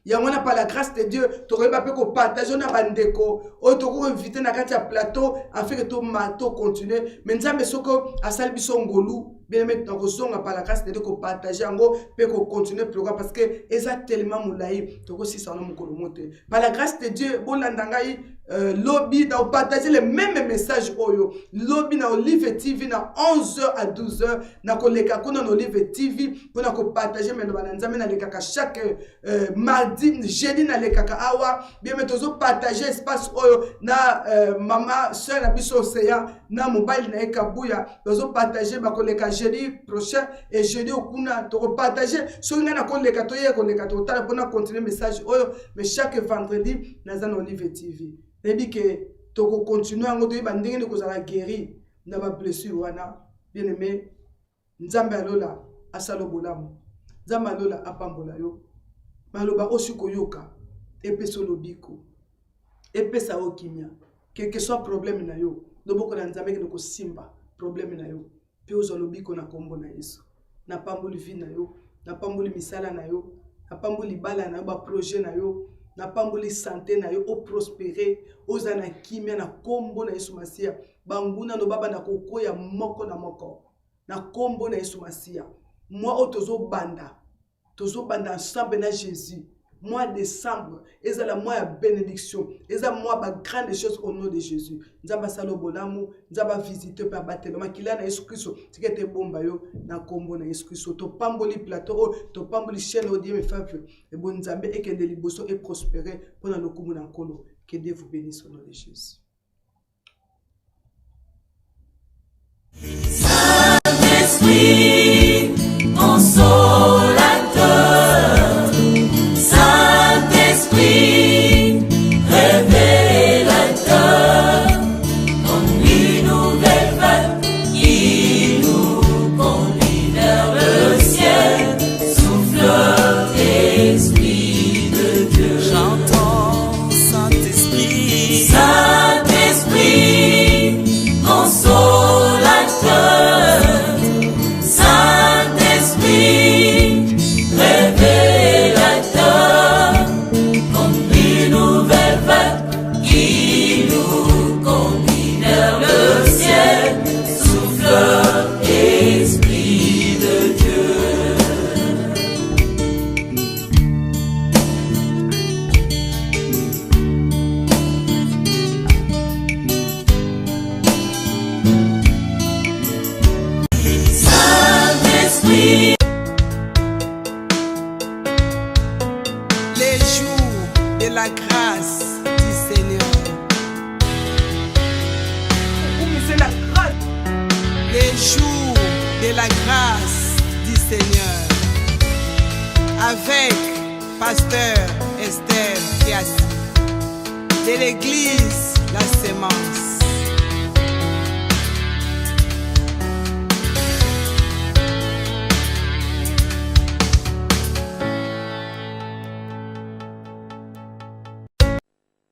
Yango na par la grâce de Dieu tokoyeba mpe kopartage na bandeko oyo tokoinvite na kati ya plateau afin que tocontinue. Mais nzambe soko asali biso ngolu bien aimé tokozonga par la grâce de Dieu kopartage yango mpe kocontinue programme parce que eza tellement molai tokosisa wana mokolo mote. Par la grâce de Dieu bolanda ngai lobby na partager le même message oyo lobby na Olive TV na 11h à 12h na koleka kuna na Olive TV pona ko partager mais na nzambe na lekaka chaque mardi jeudi na lekaka awa bien metozo partager espace oyo na mama sœur na biso Océan na mobile na ekabuya tozo partager ba koleka jeudi prochain et jeudi okuna to partager so nga na koleka to ye koleka to tala pona continuer message oyo mais chaque vendredi na za na Olive TV. C'est-à-dire que tu continues à te dire que tu as guéri dans ma blessure. Bien aimé, Nzambe alola asalo bolamu. Nzambe alola apambola yo. Maloba osiko yoka. Epe solo biko. Epe sa okimia. Quel que soit problème na yo. Doboko na Nzambe ke ko simba problème na yo. Pe ozolo biko na kombo na Yesu. Na pamboli vie na yo. Na pamboli misala na yo. Na pamboli bala na yo ba projet na yo. Na pamboli santé na yo o prospérer oza na kimia na kombo na Yesu Masia banguna no baba na kokoya moko na moko na kombo na Yesu Masia moi o tozo banda ensemble na Jésus mois décembre ezala mois ya bénédiction ezala mois ba grande chose au nom de Jésus nzamba salo bolamu nzamba visiter pa batelo makila na Yesu Kristo tikete bomba yo na kombo na Yesu Kristo to pamboli plateau to pamboli chaîne audio me faveur et bon nzambe ekende liboso et prospérer pendant le kumu na nkolo. Que Dieu vous bénisse au nom de Jésus. Saint-Esprit, consolateur, Saint-Esprit, révélateur, comme une nouvelle vague qui nous conduit vers le ciel, souffleur, esprit de Dieu. J'entends Saint-Esprit, Saint-Esprit, consolateur, Saint-Esprit, révélateur, comme une nouvelle vague qui nous conduit vers le ciel, souffleur, esprit de Dieu. Saint-Esprit. Les jours de la grâce du Seigneur. C'est la grâce. Les jours de la grâce du Seigneur. Avec Pasteur Esther Kiasi de l'église La Sémence.